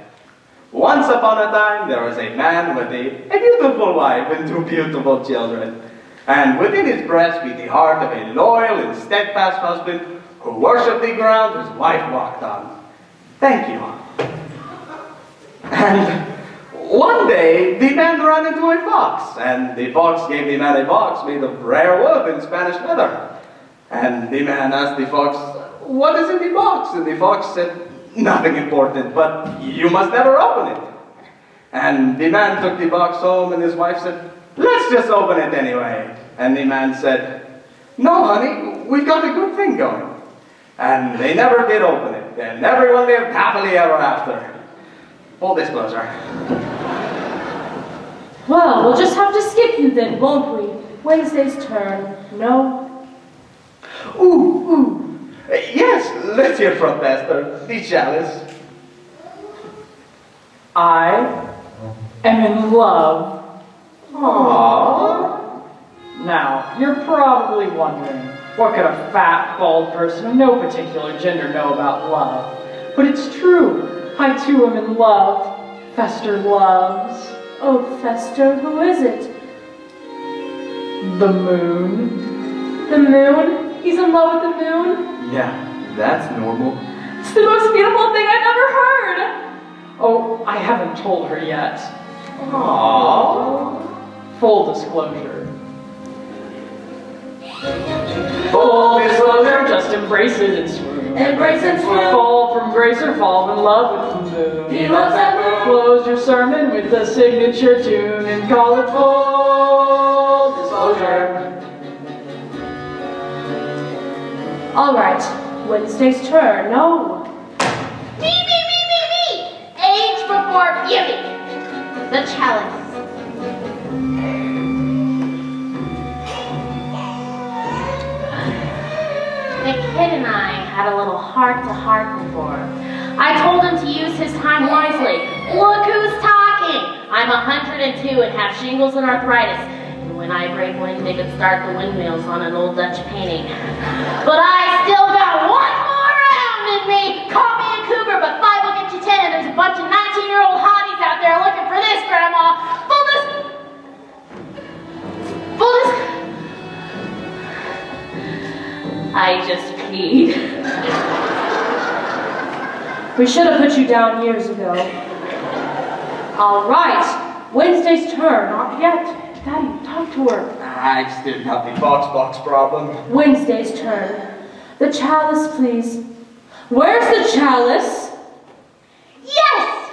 Once upon a time, there was a man with a beautiful wife and 2 beautiful children. And within his breast beat the heart of a loyal and steadfast husband who worshipped the ground his wife walked on. Thank you. And one day, the man ran into a fox, and the fox gave the man a box made of rare wood and Spanish leather. And the man asked the fox, "What is in the box?" And the fox said, "Nothing important, but you must never open it." And the man took the box home, and his wife said, "Let's just open it anyway." And the man said, "No, honey, we've got a good thing going." And they never did open it, and everyone lived happily ever after. Full disclosure. Well, we'll just have to skip you then, won't we? Wednesday's turn. No? Ooh. Yes, let's hear from Pastor, the chalice. I am in love. Aww. Now, you're probably wondering, what could a fat, bald person of no particular gender know about love? But it's true. I too am in love. Fester loves. Oh, Fester, who is it? The moon. The moon? He's in love with the moon? Yeah, that's normal. It's the most beautiful thing I've ever heard! Oh, I haven't told her yet. Aww. Full disclosure. Full disclosure. Just embrace it and swoon. Embrace and swoon. Fall from grace or fall in love with the moon. He loves that moon. Close your sermon with the signature tune and call it full disclosure. Alright, Wednesday's turn. No. Me. Age before beauty. The chalice. The kid and I had a little heart-to-heart before. I told him to use his time wisely. Look who's talking! I'm 102 and have shingles and arthritis. And when I break wind, they could start the windmills on an old Dutch painting. But I still got one more round in me! Call me a cougar, but 5 will get you 10, and there's a bunch of 19-year-old hotties out there looking for this, Grandma! Full I just peed. We should have put you down years ago. Alright, Wednesday's turn. Not yet. Daddy, talk to her. I still got the box problem. Wednesday's turn. The chalice, please. Where's the chalice? Yes!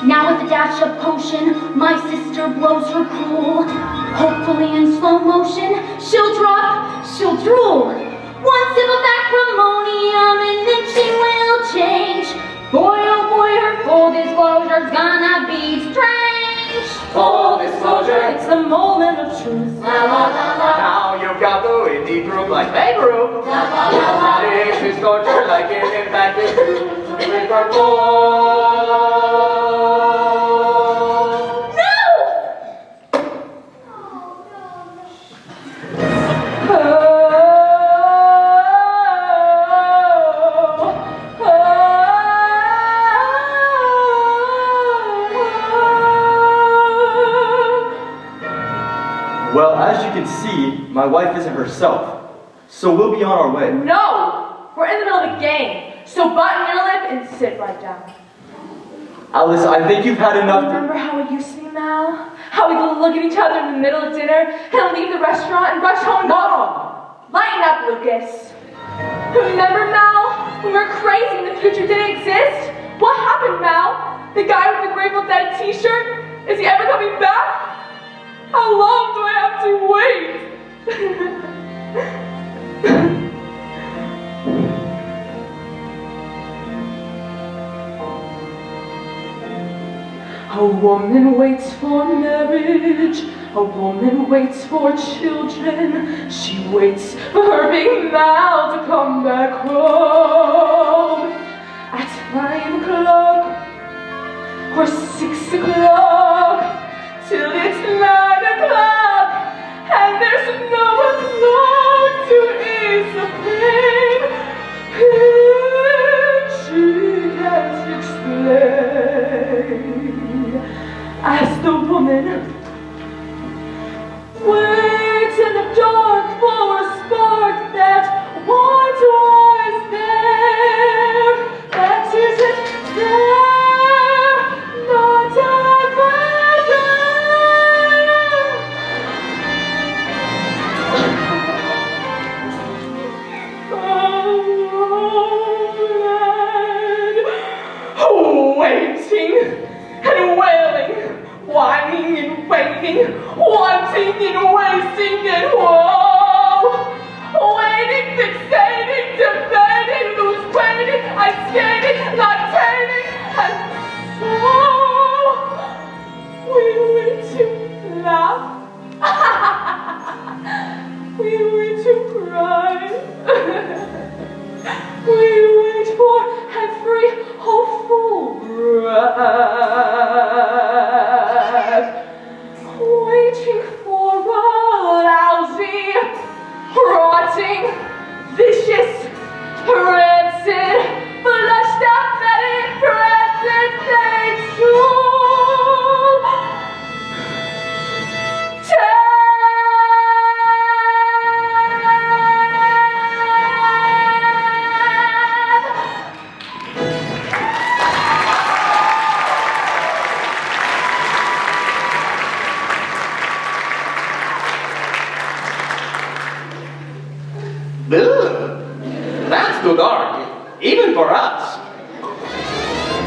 Now with a dash of potion, my sister blows her cool. Hopefully in slow motion, she'll drop, she'll drool. One sip of acrimonium and then she will change. Boy, oh boy, her full disclosure's gonna be strange. Full disclosure. It's the moment of truth. La la la la. Now you've got the windy group like Babe Ruth. La la la la. This is torture like it impacted you. With her full. Well, as you can see, my wife isn't herself, so we'll be on our way. No! We're in the middle of a game, so button your lip and sit right down. Alice, I think you've had enough. Remember how it used to be, Mal? How we could look at each other in the middle of dinner and leave the restaurant and rush home? Mom! Lighten up, Lucas. Remember, Mal, when we were crazy and the future didn't exist? What happened, Mal? The guy with the Grateful Dead t-shirt? Is he ever coming back? How long do I have to wait? A woman waits for marriage. A woman waits for children. She waits for her big Mal to come back home. At 5 o'clock or 6 o'clock. Till it's 9 o'clock, and there's no one to ease the pain. She can't explain. As the woman waits in the dark for a spark that once was there, that isn't there, not ever. Waiting and wailing, whining and waiting, wanting and wasting and woe. Waiting, fixating, debating, who's waiting, I'm skating, not turning, and so we wait to laugh, we wait to cry. We wait for every hopeful breath, waiting for wanting, vicious, rancid, flushed out, fetid, rancid, faithful. Ugh, that's too dark, even for us.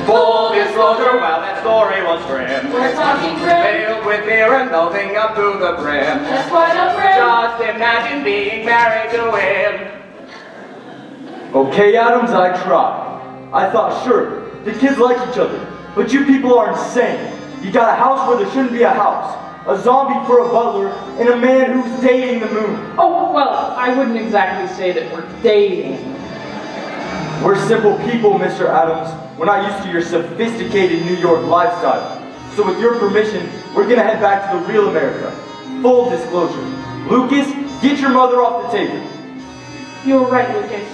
Full disclosure, well, that story was grim. We're talking grim. Filled with fear and loathing up to the brim. That's quite a grim. Just imagine being married to him. Okay, Adams, I tried. I thought, sure, the kids like each other, but you people are insane. You got a house where there shouldn't be a house, a zombie for a butler, and a man who's dating the moon. Oh, well, I wouldn't exactly say that we're dating. We're simple people, Mr. Adams. We're not used to your sophisticated New York lifestyle. So with your permission, we're gonna head back to the real America. Full disclosure. Lucas, get your mother off the table. You're right, Lucas.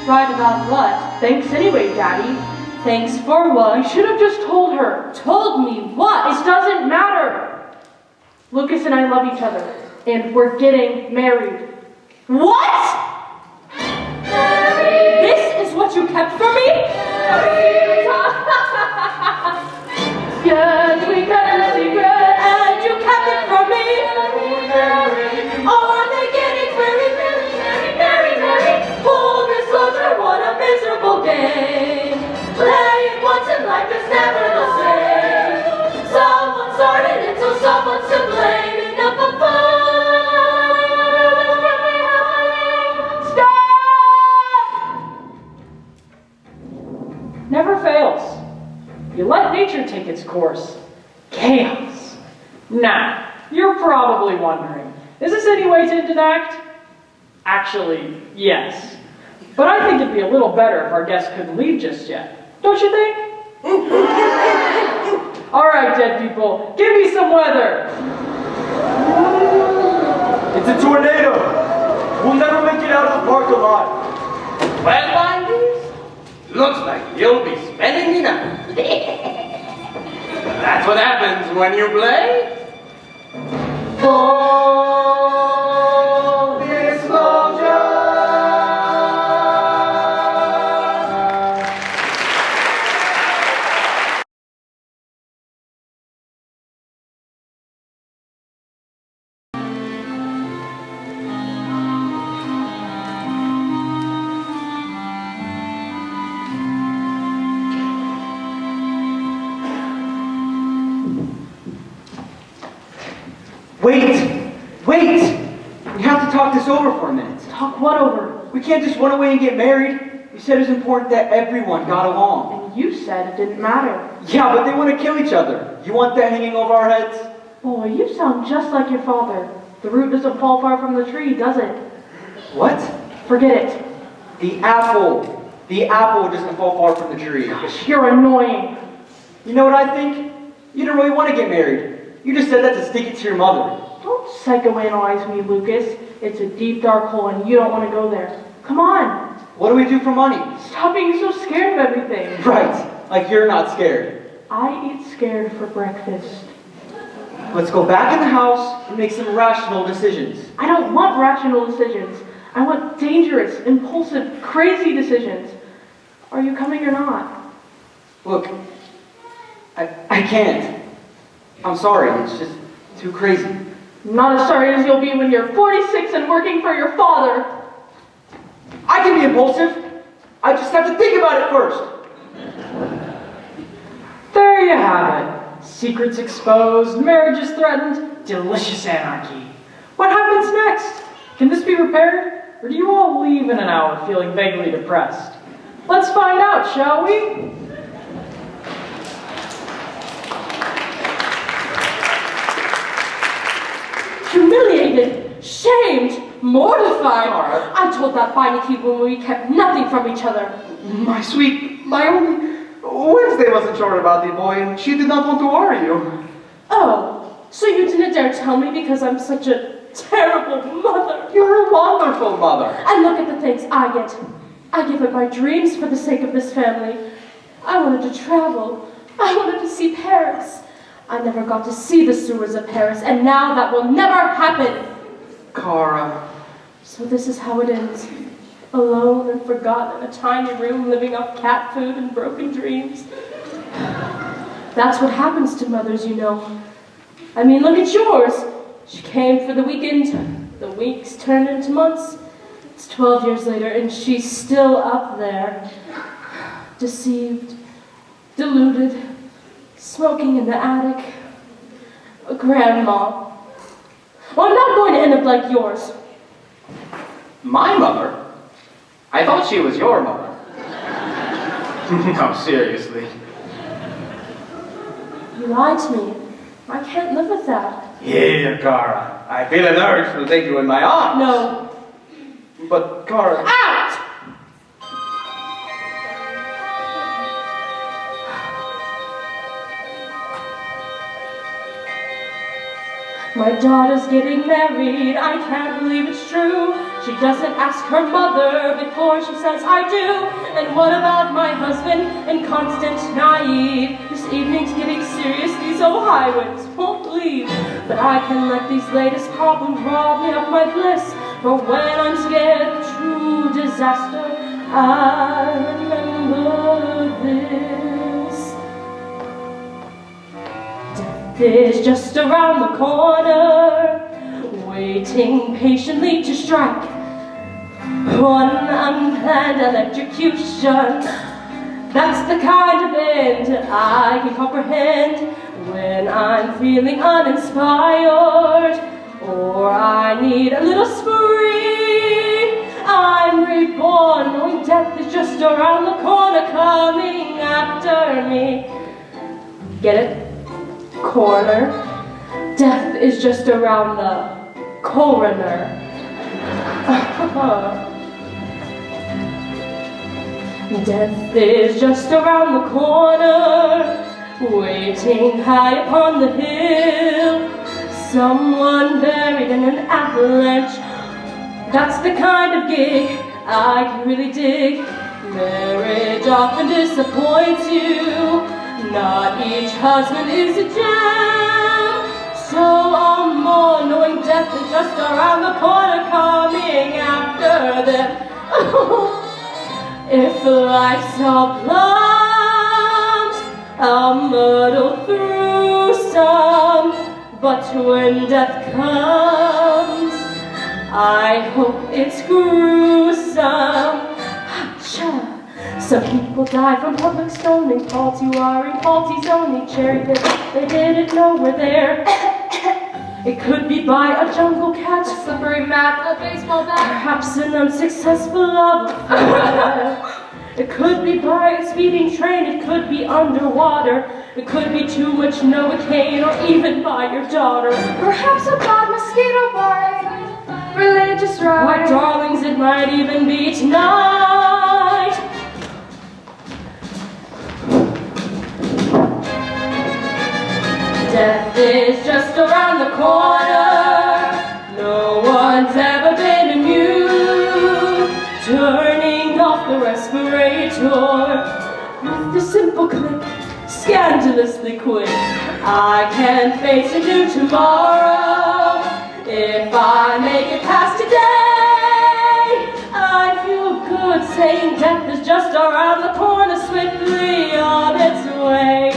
Right about what? Thanks anyway, Daddy. Thanks for what? You should have just told her. Told me what? It doesn't matter. Lucas and I love each other, and we're getting married. What? This is what you kept from me? Yes, we got a secret, And you kept it from me? Are they getting married? Full disclosure, what a miserable game. Play it once and life is never the same. Someone started it, so someone's to blame. Enough of fun. Stop! Never fails. You let nature take its course. Chaos. Now, you're probably wondering, is this any way to enact? Actually, yes. But I think it'd be a little better if our guest couldn't leave just yet. Don't you think? All right, dead people, give me some weather. It's a tornado. We'll never make it out of the park alive. Well, Binders, looks like you'll be spending the night. That's what happens when you play. Full disclosure. Wait! We have to talk this over for a minute. Talk what over? We can't just run away and get married. You said it was important that everyone got along. And you said it didn't matter. Yeah, but they want to kill each other. You want that hanging over our heads? Boy, you sound just like your father. The root doesn't fall far from the tree, does it? What? Forget it. The apple. The apple doesn't fall far from the tree. Gosh, you're annoying. You know what I think? You don't really want to get married. You just said that to stick it to your mother. Don't psychoanalyze me, Lucas. It's a deep, dark hole, and you don't want to go there. Come on. What do we do for money? Stop being so scared of everything. Right, like you're not scared. I eat scared for breakfast. Let's go back in the house and make some rational decisions. I don't want rational decisions. I want dangerous, impulsive, crazy decisions. Are you coming or not? Look, I can't. I'm sorry, it's just too crazy. Not as sorry as you'll be when you're 46 and working for your father. I can be impulsive. I just have to think about it first. There you have it. Secrets exposed, marriages threatened, delicious anarchy. What happens next? Can this be repaired? Or do you all leave in an hour feeling vaguely depressed? Let's find out, shall we? Humiliated, shamed, mortified. Mara. I told that Beinecke woman we kept nothing from each other. My sweet, my only... Wednesday wasn't sure about the boy, and she did not want to worry you. Oh, so you didn't dare tell me because I'm such a terrible mother. You're a wonderful mother. And look at the things I get. I give up my dreams for the sake of this family. I wanted to travel. I wanted to see Paris. I never got to see the sewers of Paris, and now that will never happen. Cara. So this is how it ends. Alone and forgotten in a tiny room, living off cat food and broken dreams. That's what happens to mothers, you know. I mean, look at yours. She came for the weekend. The weeks turned into months. It's 12 years later, and she's still up there. Deceived, deluded, smoking in the attic. A grandma. Well, I'm not going to end up like yours. My mother? I thought she was your mother. No, seriously. You lied to me. I can't live with that. Here, Cara. I feel an urge to take you in my arms. No. But, Cara... Out! My daughter's getting married, I can't believe it's true. She doesn't ask her mother before she says I do. And what about my husband, inconstant, naive? This evening's getting serious, these old high winds won't leave. But I can let these latest problems rob me of my bliss. For when I'm scared of true disaster, I remember this. Death is just around the corner, waiting patiently to strike. One unplanned electrocution, that's the kind of end I can comprehend when I'm feeling uninspired, or I need a little spree. I'm reborn, knowing death is just around the corner, coming after me. Get it? Corner. Death is just around the coroner. Death is just around the corner, waiting high upon the hill. Someone buried in an avalanche. That's the kind of gig I can really dig. Marriage often disappoints you. Not each husband is a gem. So I'm more knowing death is just around the corner, coming after them. If life's all blunt, I'll muddle through some. But when death comes, I hope it's gruesome. Some people die from public stoning, faulty wiring, faulty zoning, cherry pick, they didn't know we're there. It could be by a jungle cat, A slippery mat, a baseball bat. perhaps an unsuccessful love affair. It could be by a speeding train, it could be underwater, it could be too much Novocaine, or even by your daughter. Perhaps a bad mosquito bite. Religious My rite. darlings, it might even be tonight. Death is just around the corner. No one's ever been immune. Turning off the respirator with the simple click, scandalously quick. I can face a new tomorrow if I make it past today. I feel good saying death is just around the corner, swiftly on its way.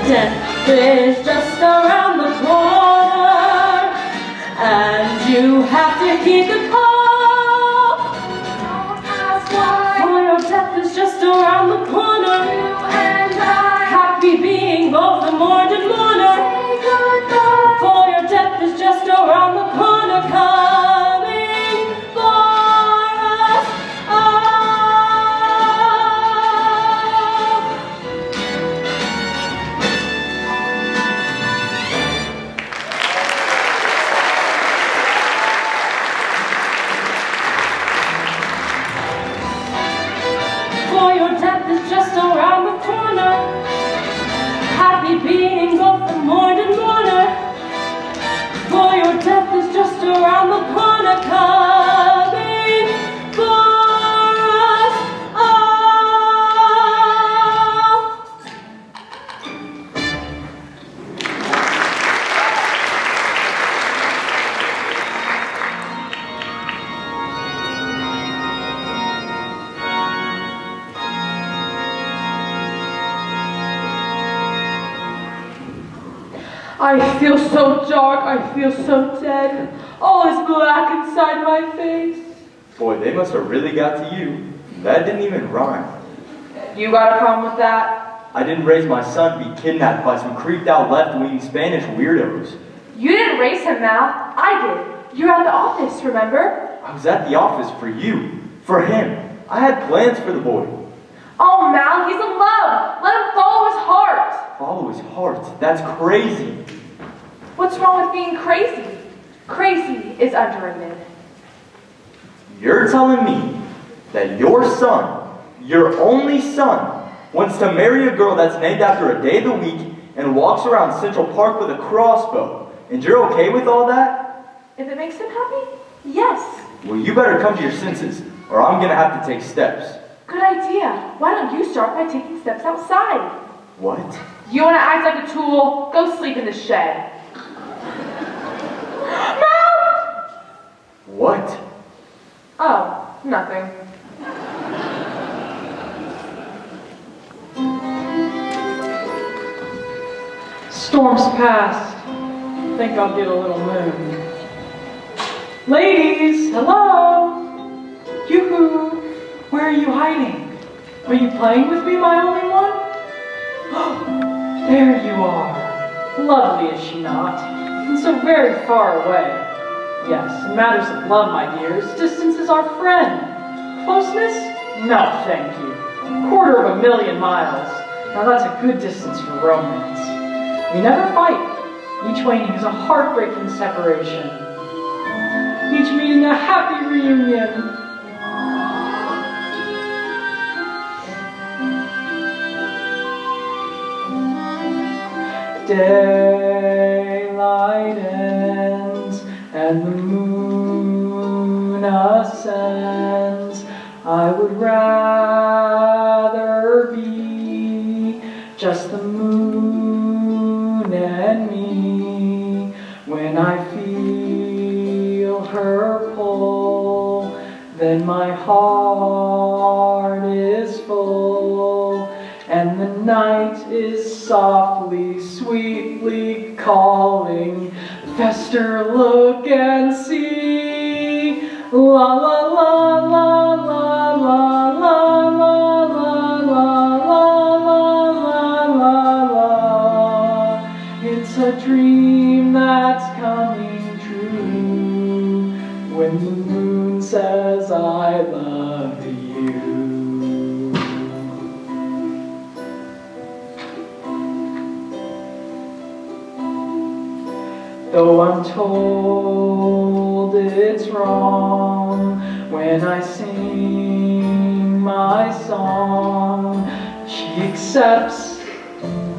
Death is just around the corner, and you have to heed the call. Don't ask why. For your death is just around the corner. You and I Happy being both the mourned and mourner. say goodbye. For your death is just around the corner, coming for your death is just around the corner. Happy being both the mourned and mourner. For your death is just around the corner, coming for us all. I feel so dark, I feel so dead. All is black inside my face. Boy, they must have really got to you. That didn't even rhyme. You got a problem with that? I didn't raise my son to be kidnapped by some creeped out left-wing Spanish weirdos. You didn't raise him, Mal. I did. You were at the office, remember? I was at the office for you, for him. I had plans for the boy. Oh, Mal, he's in love. Let him follow his heart. Follow his heart. That's crazy. What's wrong with being crazy? Crazy is underrated. You're telling me that your son, your only son, wants to marry a girl that's named after a day of the week and walks around Central Park with a crossbow, and you're okay with all that? If it makes him happy, yes. Well, you better come to your senses, or I'm gonna have to take steps. Good idea. Why don't you start by taking steps outside? What? You want to act like a tool? Go sleep in the shed. What? Oh, nothing. Storm's past. Think I'll get a little moon. Ladies, hello! Yoo-hoo! Where are you hiding? Are you playing with me, my only one? There you are. Lovely, is she not? And so very far away. Yes, in matters of love, my dears, distance is our friend. Closeness? No, thank you. 250,000 miles. Now that's a good distance for romance. We never fight. Each waning is a heartbreaking separation. Each meeting a happy reunion. Daylight ends and the moon ascends. I would rather be just the moon and me. When I feel her pull, then my heart is full, and the night is softly, sweetly calling. Fester, look and see. La la la la la la la la la la la la la. It's a dream that's coming true when the moon says I love you. Though I'm told it's wrong when I sing my song, she accepts,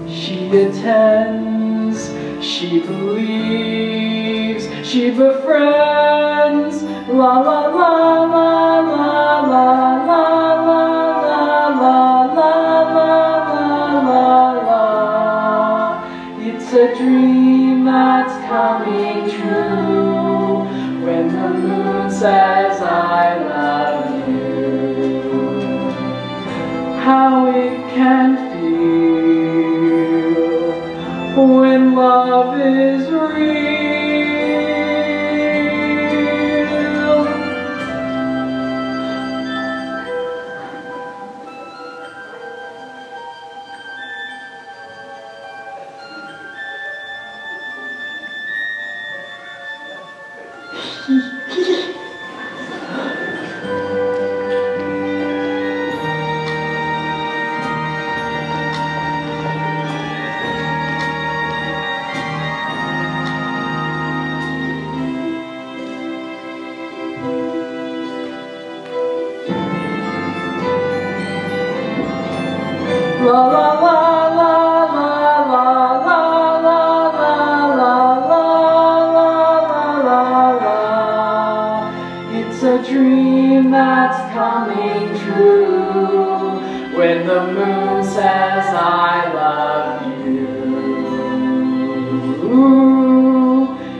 she attends, she believes, she befriends. La la la la la la la la la la la la la. It's a dream that's coming true when the moon says I love you. How it can feel when love is real. La la la la la la la la la la la la la. It's a dream that's coming true when the moon says I love you.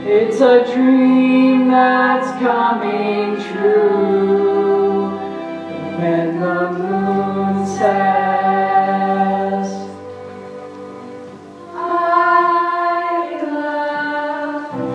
It's a dream that's coming true when the moon says I love you.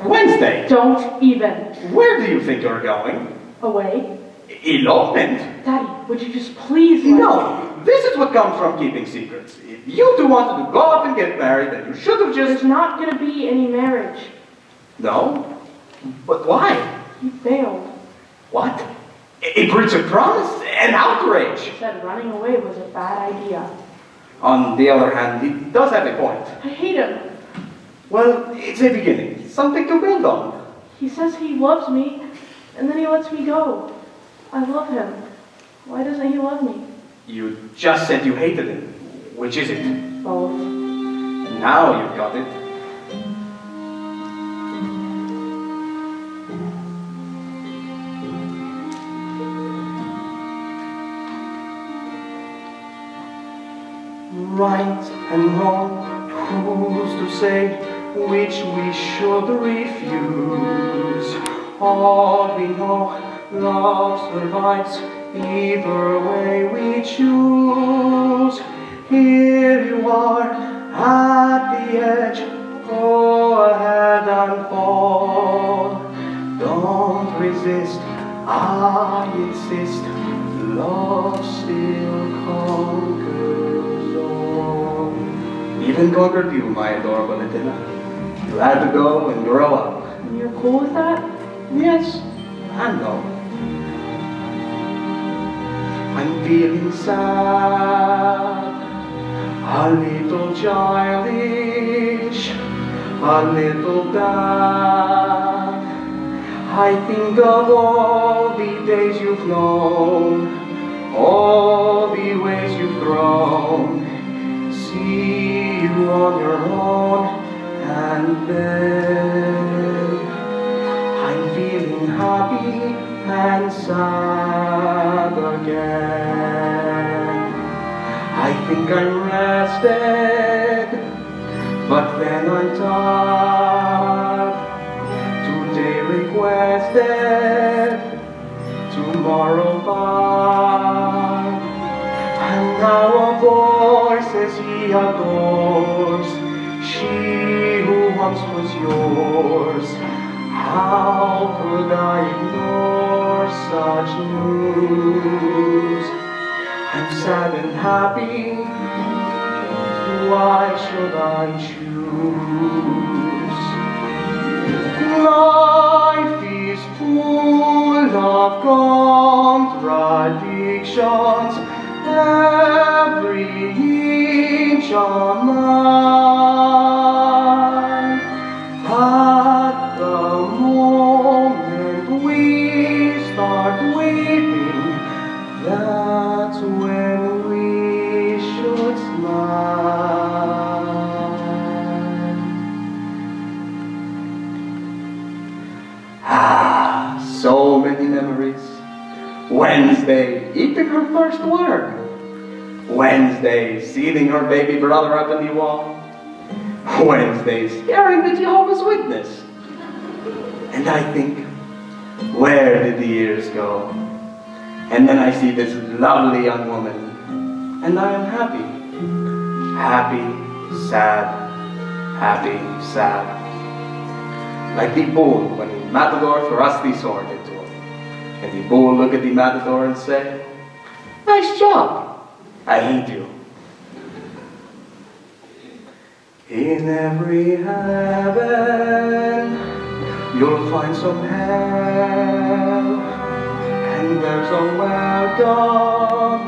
Wednesday. Don't even. Where do you think you're going? Away. Elopement? Daddy, would you just please let me? No. This is what comes from keeping secrets. If you two wanted to go off and get married, then you should have There's just... not going to be any marriage. No? But why? You failed. What? A breach of promise? An outrage? You said running away was a bad idea. On the other hand, he does have a point. I hate him. Well, it's a beginning. Something to build on. He says he loves me, and then he lets me go. I love him. Why doesn't he love me? You just said you hated him. Which is it? Both. Now you've got it. Right and wrong, who's to say which we should refuse? All we know, love survives either way we choose. Here you are at the edge, go ahead and fall. Don't resist, I insist, love still conquers all. Even conquered you, my adorable Attila. You had to go and grow up. And you're cool with that? Yes, and no. I'm feeling sad, a little childish, a little bad. I think of all the days you've known, all the ways you've grown. See you on your own, and then I'm feeling happy and sad again. I think I'm rested, but then I'm tired. Today requested, tomorrow bad. And now a voice says he adores she who once was yours. How could I ignore such news? I'm sad and happy, why should I choose? Life is full of contradictions, every inch of mine. At the moment we start weeping, that's when we should smile. Ah, so many memories. Wednesday eating her first worm. Wednesday sealing her baby brother up in the wall. Wednesday scaring the Jehovah's Witness. And I think, Where did the years go? And then I see this lovely young woman, and I am happy. Happy, sad, happy, sad. Like the bull when the matador thrust the sword into him. And the bull look at the matador and say, "Nice job. I hate you." In every heaven, you'll find some hell, and there's a welcome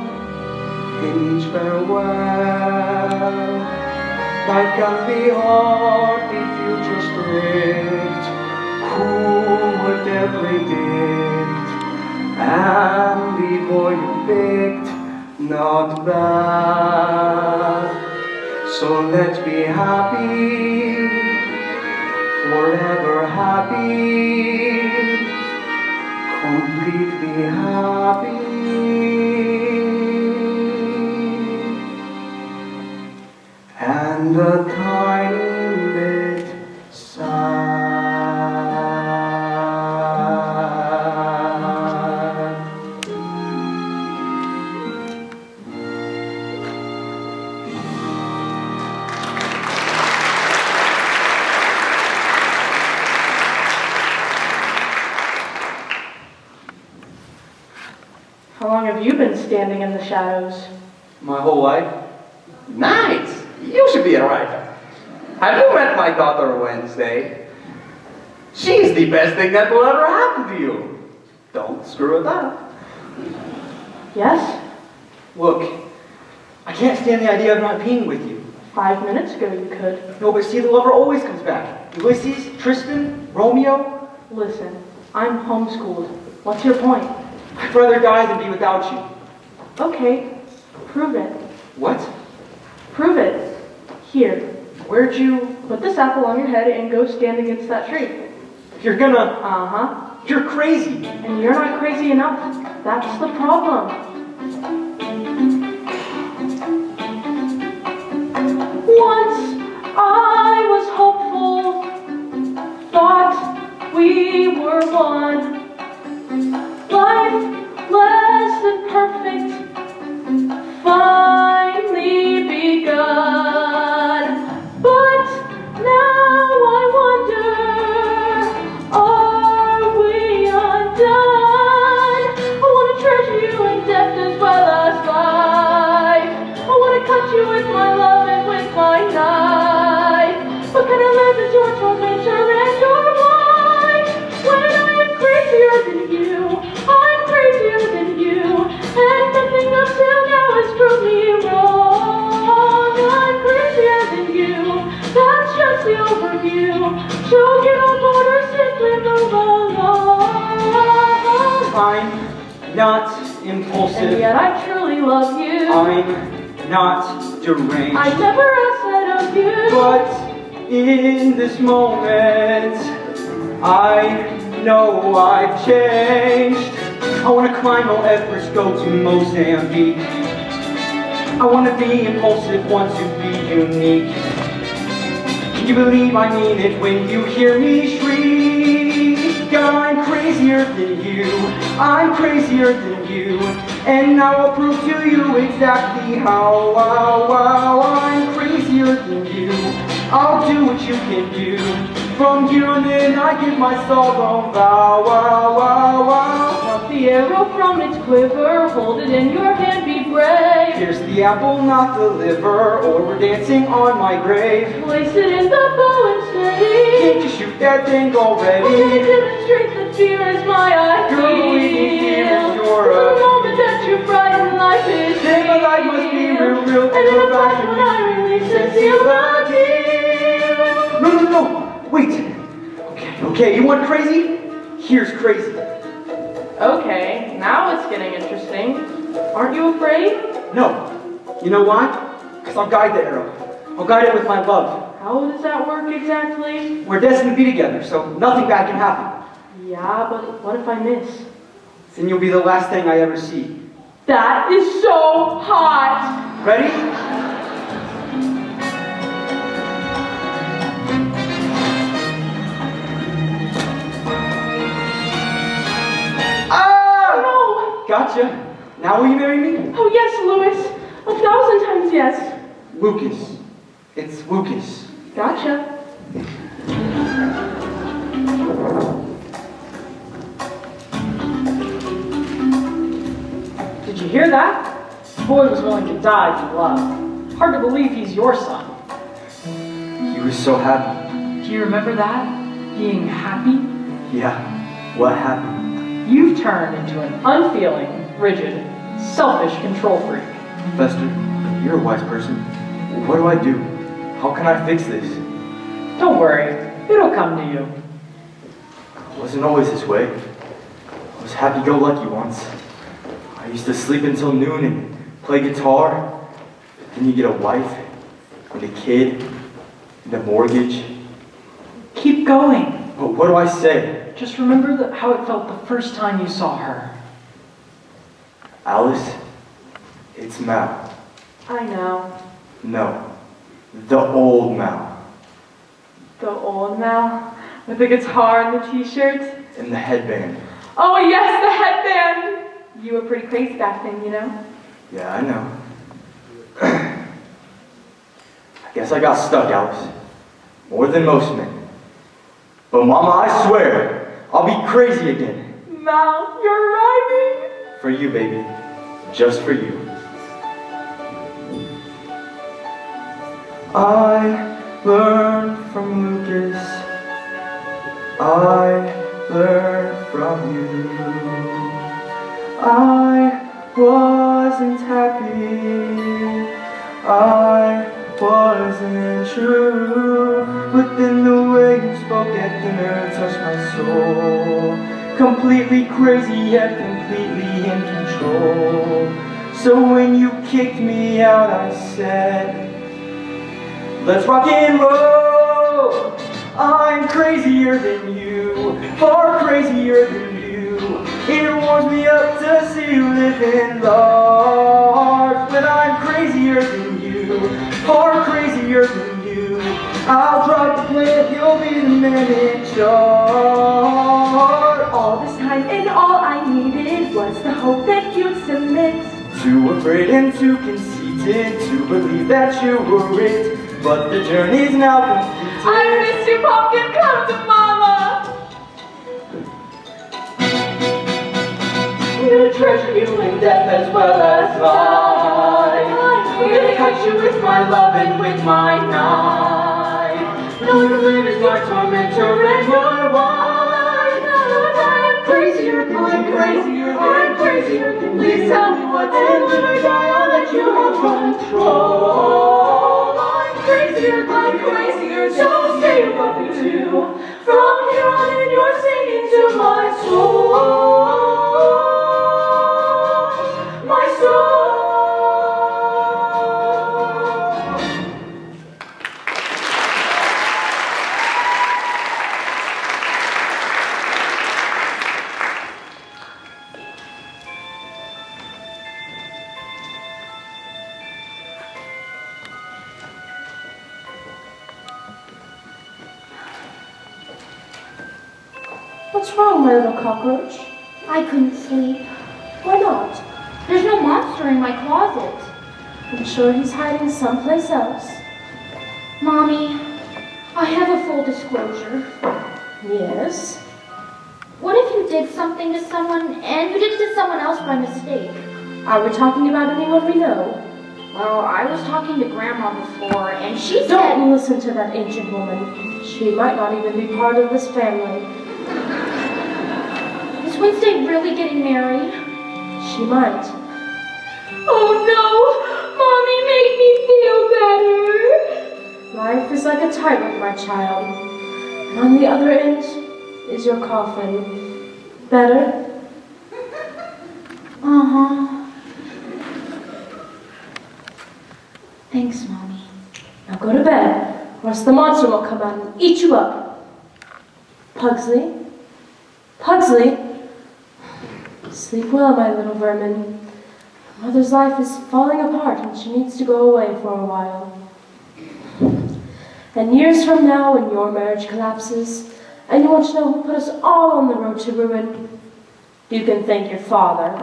in each farewell. Life can be hard, the future strict. Who would dare predict? And the boy you picked, not bad. So let's be happy, forever happy, completely happy. And a tiny bit sad. How long have you been standing in the shadows? My whole life? Nice! You should be a writer. Have you met my daughter Wednesday? She's the best thing that will ever happen to you. Don't screw it up. Yes? Look, I can't stand the idea of not being with you. 5 minutes ago you could. No, but see, the lover always comes back. Ulysses, Tristan, Romeo. Listen, I'm homeschooled. What's your point? I'd rather die than be without you. Okay, prove it. What? Prove it. Here, Where'd you... put this apple on your head and go stand against that tree. You're gonna... Uh-huh. You're crazy. And you're not crazy enough. That's the problem. Once I was hopeful, thought we were one. Life less than perfect, finally begun. But now I wonder, are we undone? I want to treasure you in death as well as life. I want to cut you with my love and with my knife. But can I live as your tormentor and your wife? When I am crazier than you, I'm crazier than you, and nothing up till now has proved me wrong. I'm crazier than you, that's just the overview. So get on board or simply move along. I'm not And impulsive. yet I truly love you. I'm not deranged. I never asked that of you. But in this moment, I know I've changed. I want to climb Mount Everest, go to Mozambique. I want to be impulsive, want to be unique. Can you believe I mean it when you hear me shriek? I'm crazier than you, I'm crazier than you. And now I'll prove to you exactly how, I'm crazier than you. I'll do what you can do. From here on in, I give my solemn vow, Pluck the arrow from its quiver, hold it in your hand, be brave. Here's the apple, not the liver, or we're dancing on my grave. Place it in the bow and steady. Can't you shoot that thing Well, then already? demonstrate that fear is my ideal. Girl, believe me, fear is your The moment that you frighten life is Then my life must be real, real. And in a flash when I release and seal the deal. No, wait. Okay, you want crazy? Here's crazy. Okay, now it's getting interesting. Aren't you afraid? No. You know why? Because I'll guide the arrow. I'll guide it with my love. How does that work exactly? We're destined to be together, so nothing bad can happen. Yeah, but what if I miss? Then you'll be the last thing I ever see. That is so hot! Ready? gotcha. Now will you marry me? Oh yes, Louis. 1,000 times yes. Lucas. It's Lucas. Gotcha. Did you hear that? The boy was willing to die for love. Hard to believe he's your son. He was so happy. Do you remember that? Being happy? Yeah. What happened? You've turned into an unfeeling, rigid, selfish control freak. Fester, you're a wise person. What do I do? How can I fix this? Don't worry, it'll come to you. It wasn't always this way. I was happy-go-lucky once. I used to sleep until noon and play guitar. But then you get a wife, and a kid, and a mortgage. Keep going. But what do I say? Just remember how it felt the first time you saw her. Alice, it's Mal. I know. No, the old Mal. The old Mal with the guitar and the t-shirt. And the headband. Oh yes, the headband. You were pretty crazy back then, you know? Yeah, I know. I guess I got stuck, Alice. More than most men. But Mama, I swear, I'll be crazy again. Mal, you're rhyming. For you, baby. Just for you. I learned from Lucas. I learned from you. I wasn't happy. I wasn't true. But then the way you spoke at dinner touched my soul. Completely crazy yet completely in control. So when you kicked me out, I said, let's rock and roll. I'm crazier than you, far crazier than you. It warms me up to see you live large. But I'm crazier than you, far crazier than you. I'll drop the plan, you'll be the man in charge. All this time and all I needed was the hope that you'd submit. Too afraid and too conceited to believe that you were it. But the journey's now completed. I miss you, pumpkin. Come to mama. I'm gonna treasure you in death as well as life. I'm gonna cut you with my love and with my knife. No, you live as my tormentor and my wife. I'm crazier than I'm crazier than please tell me what's in when I die, I'll let you have control. I'm crazier, so stay above me too. From here on in, you're singing to my soul. My soul. What's wrong, my little cockroach? I couldn't sleep. Why not? There's no monster in my closet. I'm sure he's hiding someplace else. Mommy, I have a full disclosure. Yes? What if you did something to someone and you did it to someone else by mistake? Are we talking about anyone we know? Well, I was talking to Grandma before and she said... Don't listen to that ancient woman. She might not even be part of this family. Is Wednesday really getting married? She might. Oh no! Mommy made me feel better! Life is like a tightrope, my child. And on the other end is your coffin. Better? Uh-huh. Thanks, Mommy. Now go to bed, or else the monster will come out and eat you up. Pugsley? Pugsley? Sleep well, my little vermin. Mother's life is falling apart and she needs to go away for a while. And years from now, when your marriage collapses, and you want to know who put us all on the road to ruin, you can thank your father,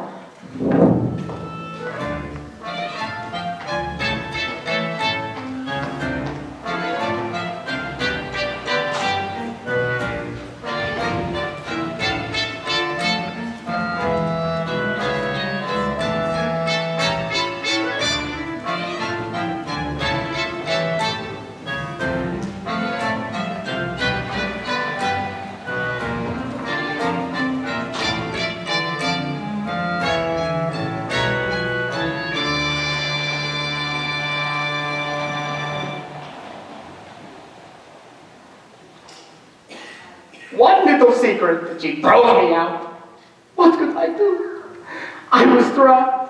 One little secret that she throws me out. What could I do? I was trapped.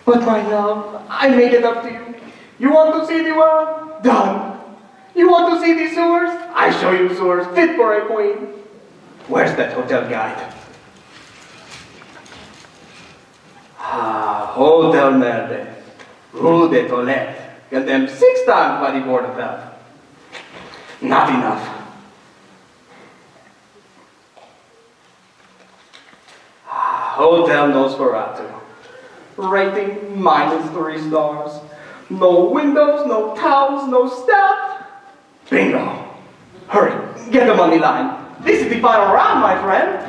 But my love, I made it up to you. You want to see the world? Done. You want to see the sewers? I show you sewers fit for a queen. Where's that hotel guide? Hotel Merde, Rue de Toilette. Condemned 6 times by the Board of Health. Not enough. Hotel Nosferatu. Rating -3 stars. No windows, no towels, no staff. Bingo. Hurry, get the money line. This is the final round, my friend.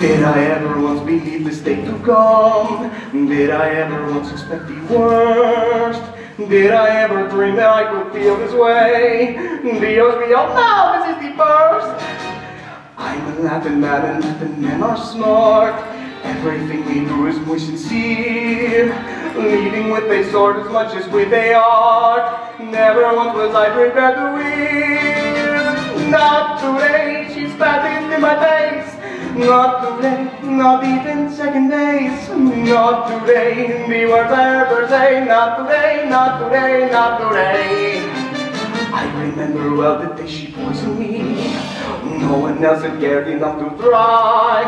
Did I ever once believe this day to come? Did I ever once expect the worst? Did I ever dream that I could feel this way? Dios mío, now this is the first. I'm a Latin man and Latin men are smart. Everything we do is muy sincere. Leading with a sword as much as with a art. Never once was I prepared to win. Not today, she's fastest in my face. Not today, not even second days. Not today, the words I ever say. Not today, not today, not today. I remember well the day she poisoned me. No one else had cared enough to try.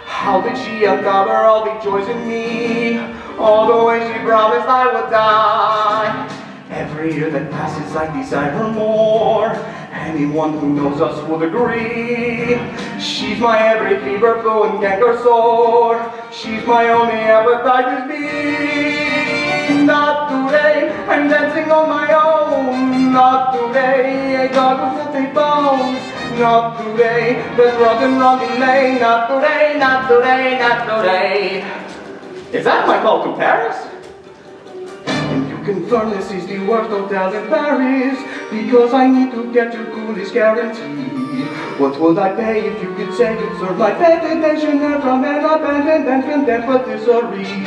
How did she uncover all the joys in me? All the way she promised I would die. Every year that passes I desire her more. Anyone who knows us would agree. She's my every fever, flu, and canker sore. She's my only hepatitis B. Not today, I'm dancing on my own. Not today, a dog with a bone. Not today, the broken wrong delay. Not today, not today, not today. Is that my call to Paris? And you confirm this is the worst hotel in Paris, because I need to get your coolest guarantee. What would I pay if you could say you'd serve my penitentiary from an abandoned and condemned patisserie?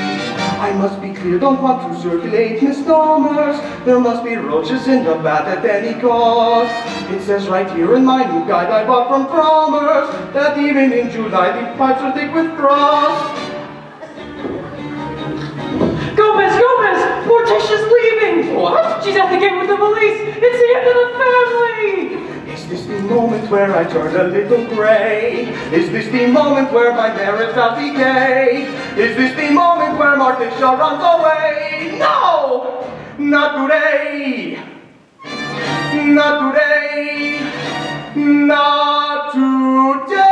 I must be clear, don't want to circulate misnomers. There must be roaches in the bath at any cost. It says right here in my new guide I bought from Frommer's that even in July the pipes are thick with frost. Gomez! Gomez! Morticia's leaving! What? She's at the gate with the police! It's the end of the family! Is this the moment where I turn a little gray? Is this the moment where my marriage shall decay? Is this the moment where Morticia runs away? No! Not today! Not today! Not today!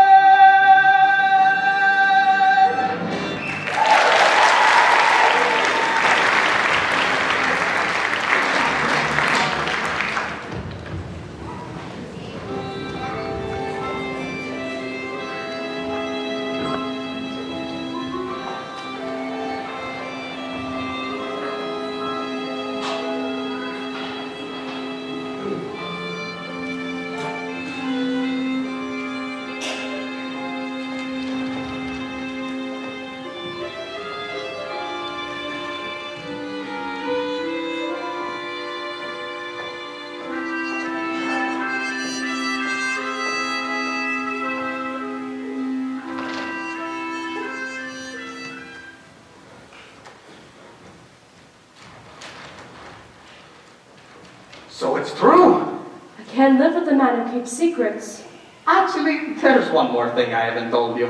So it's true. I can't live with a man who keeps secrets. Actually, there's one more thing I haven't told you.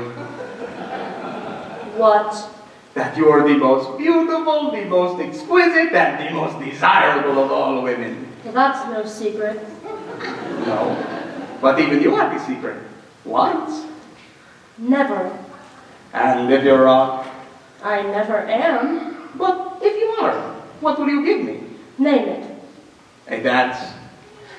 What? That you are the most beautiful, the most exquisite, and the most desirable of all women. Well, that's no secret. No. But even you had the secret. Once. Never And if you're wrong, I never am. but if you are, what will you give me? Name it. A dance.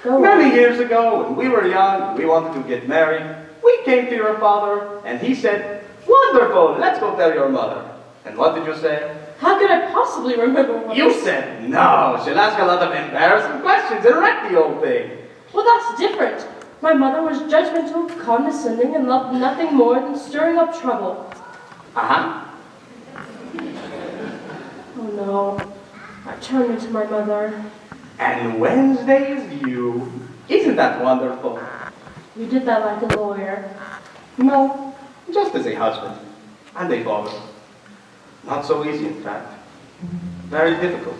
Go Many on. years ago, when we were young, we wanted to get married. We came to your father, and he said, "Wonderful, let's go tell your mother." And what did you say? How could I possibly remember what You said, "No, she'll ask a lot of embarrassing questions and wreck the old thing." Well, that's different. My mother was judgmental, condescending, and loved nothing more than stirring up trouble. Uh-huh. Oh no. I turned into my mother. And Wednesday's view. Isn't that wonderful? You did that like a lawyer. No, just as a husband and a father. Not so easy, in fact. Very difficult.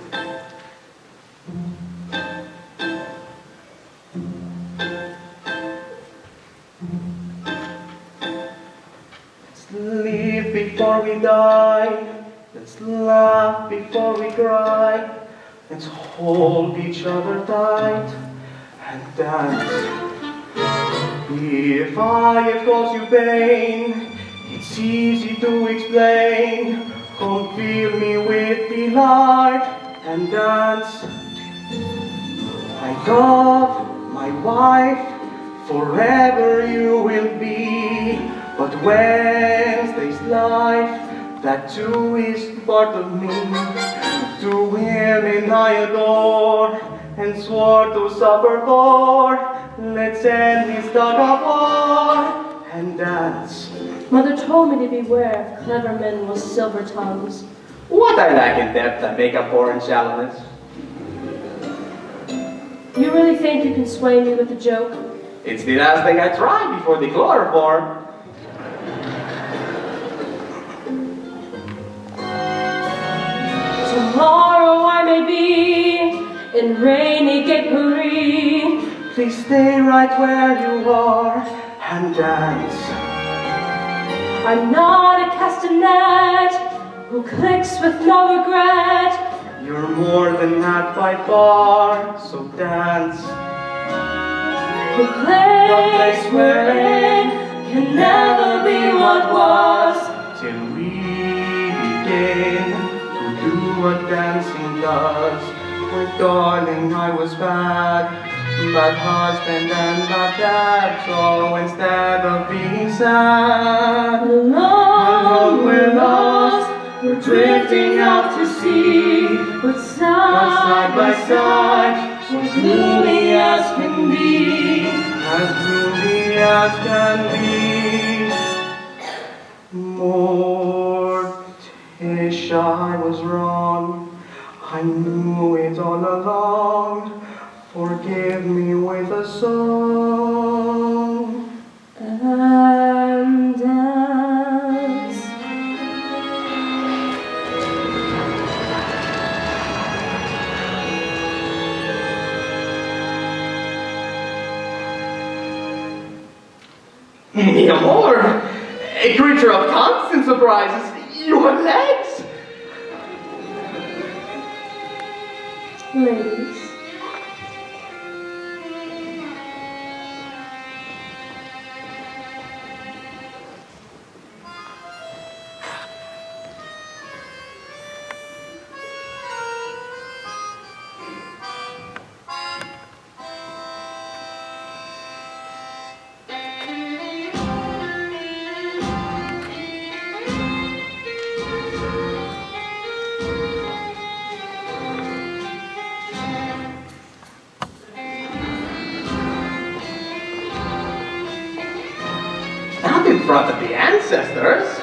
Let's live before we die. Let's laugh before we cry. Let's hold each other tight and dance. If I have caused you pain, it's easy to explain. Come fill me with delight and dance. My God, my wife, forever you will be. But Wednesday's life, that too is part of me. To women I adore and swore to suffer for. Let's end this tug of war and dance. Mother told me to beware of clever men with silver tongues. What I lack in depth, I make up for in shallowness. You really think you can sway me with a joke? It's the last thing I tried before the chloroform. Tomorrow I may be in rainy Gay Paris. Please stay right where you are and dance. I'm not a castanet who clicks with no regret. You're more than that by far, so dance. The place we're in can never be what was. Till we begin to do what dancing does. My darling, I was bad husband and bad dad. So instead of being sad, Alone we're lost, we're drifting out to sea. But side by side, as gloomy as can be. as gloomy as can be. Morticia, I was wrong. I knew it all along. Forgive me with a song. And dance. Mi amor, a creature of constant surprises. You have legs. Ladies. Not in front of the ancestors.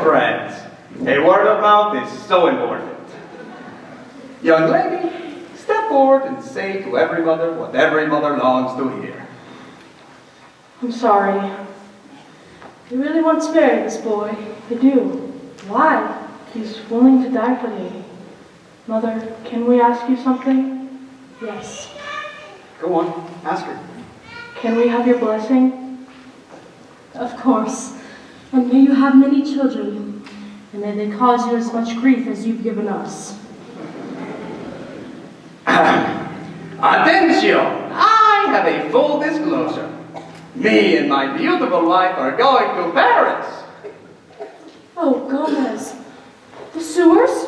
friends, a word of mouth is so important. Young lady, step forward and say to every mother what every mother longs to hear. I'm sorry. I really want to marry this boy. I do. Why? He's willing to die for me. Mother, can we ask you something? Yes. Go on, ask her. Can we have your blessing? Of course. And may you have many children, and may they cause you as much grief as you've given us. Attention! I have a full disclosure. Me and my beautiful wife are going to Paris. Oh, Gomez. The sewers?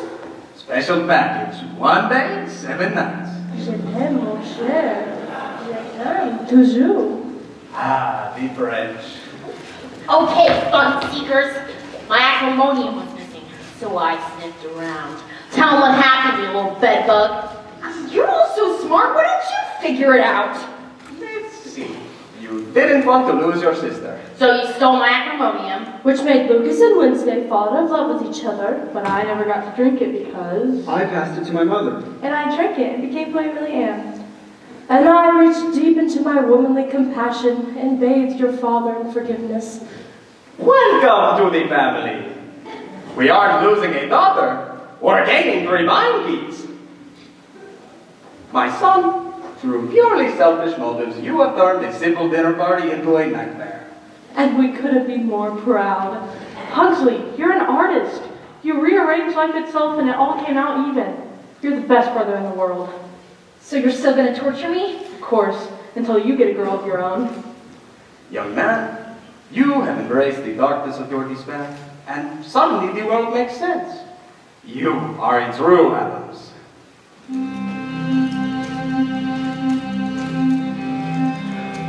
Special package, 1 day, 7 nights. Je t'aime, mon cher. Je t'aime toujours. Ah, the French. Okay, fun seekers. My acrimonium was missing, so I sniffed around. Tell 'em what happened, you little bedbug. You're all so smart, why don't you figure it out? Let's see. You didn't want to lose your sister. So you stole my acrimonium. Which made Lucas and Wednesday fall in love with each other, but I never got to drink it because... I passed it to my mother. And I drank it and became who I really am. And I reached deep into my womanly compassion and bathed your father in forgiveness. Welcome to the family. We aren't losing a daughter. We're gaining 3 mind keys. My son, through purely selfish motives, you have turned a simple dinner party into a nightmare. And we couldn't be more proud. Huxley, you're an artist. You rearranged life itself and it all came out even. You're the best brother in the world. So you're still gonna torture me? Of course, until you get a girl of your own. Young man, you have embraced the darkness of your despair, and suddenly the world makes sense. You are a true Adams.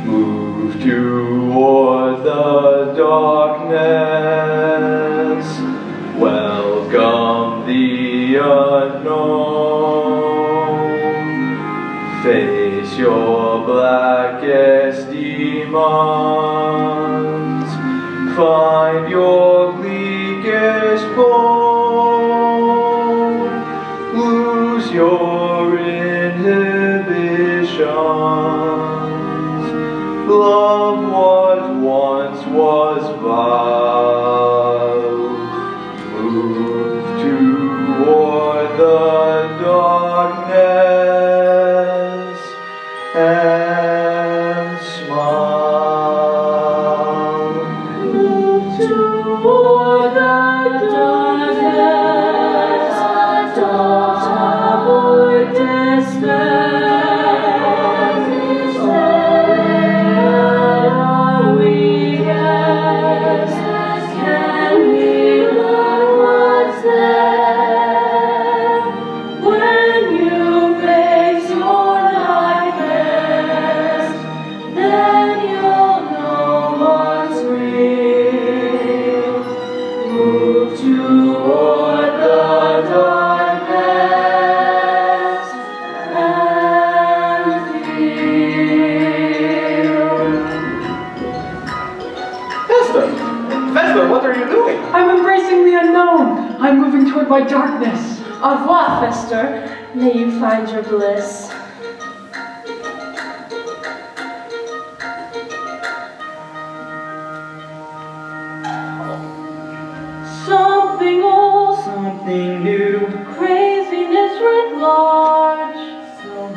Move toward the darkness, welcome the unknown, face your blackest demons, find your bleakest bone, lose your inhibitions. Love what once was vowed. Move toward the darkness and smile. Move toward the darkness, don't avoid despair. I'm moving toward my darkness. Au revoir, Fester. May you find your bliss. Something old, Something new, craziness writ large. someone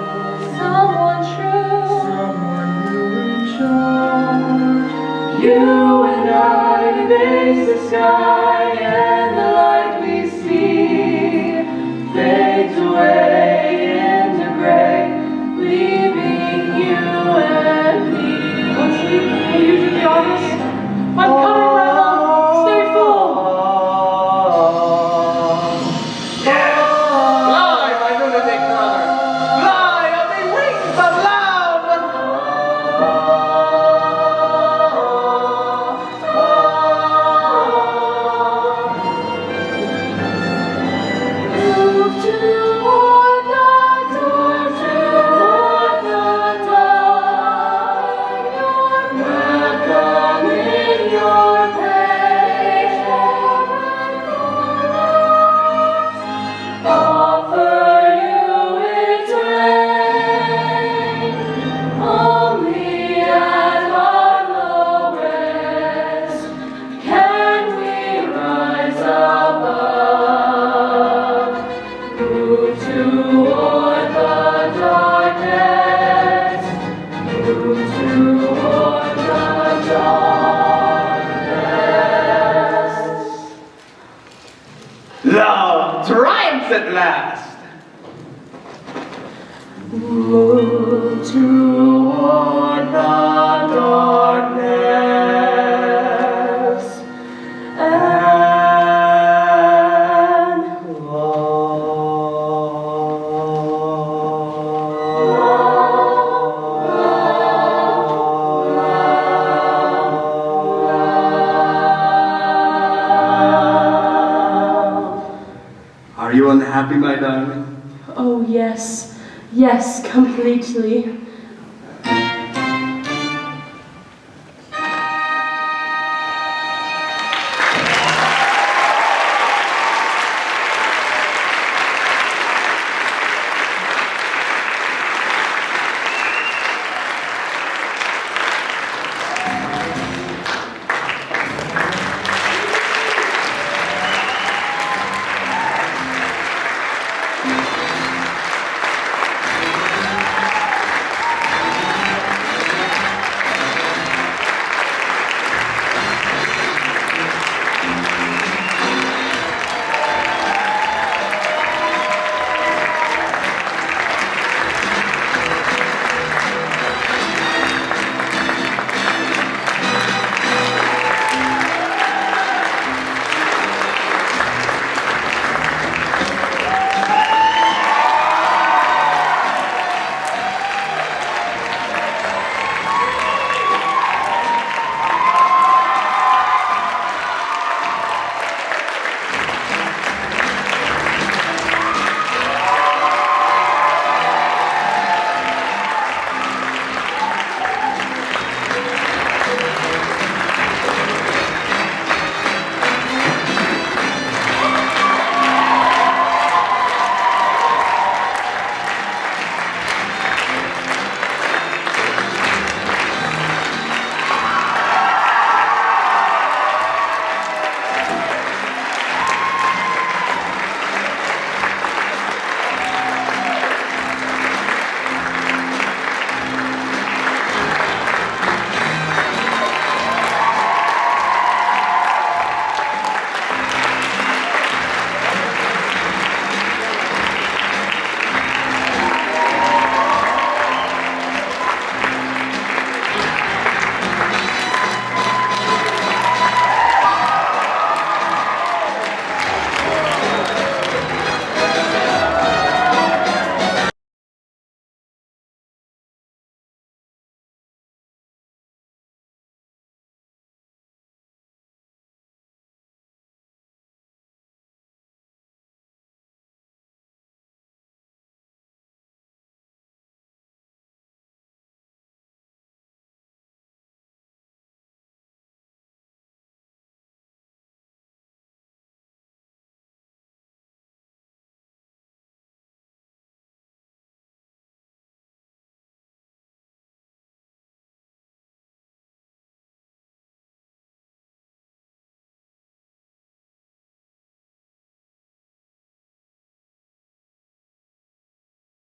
old, Someone true, someone new in charge. you and I face the sky, and the light we see fades away into Move toward the darkness and Are you unhappy, my darling? oh yes, yes, completely.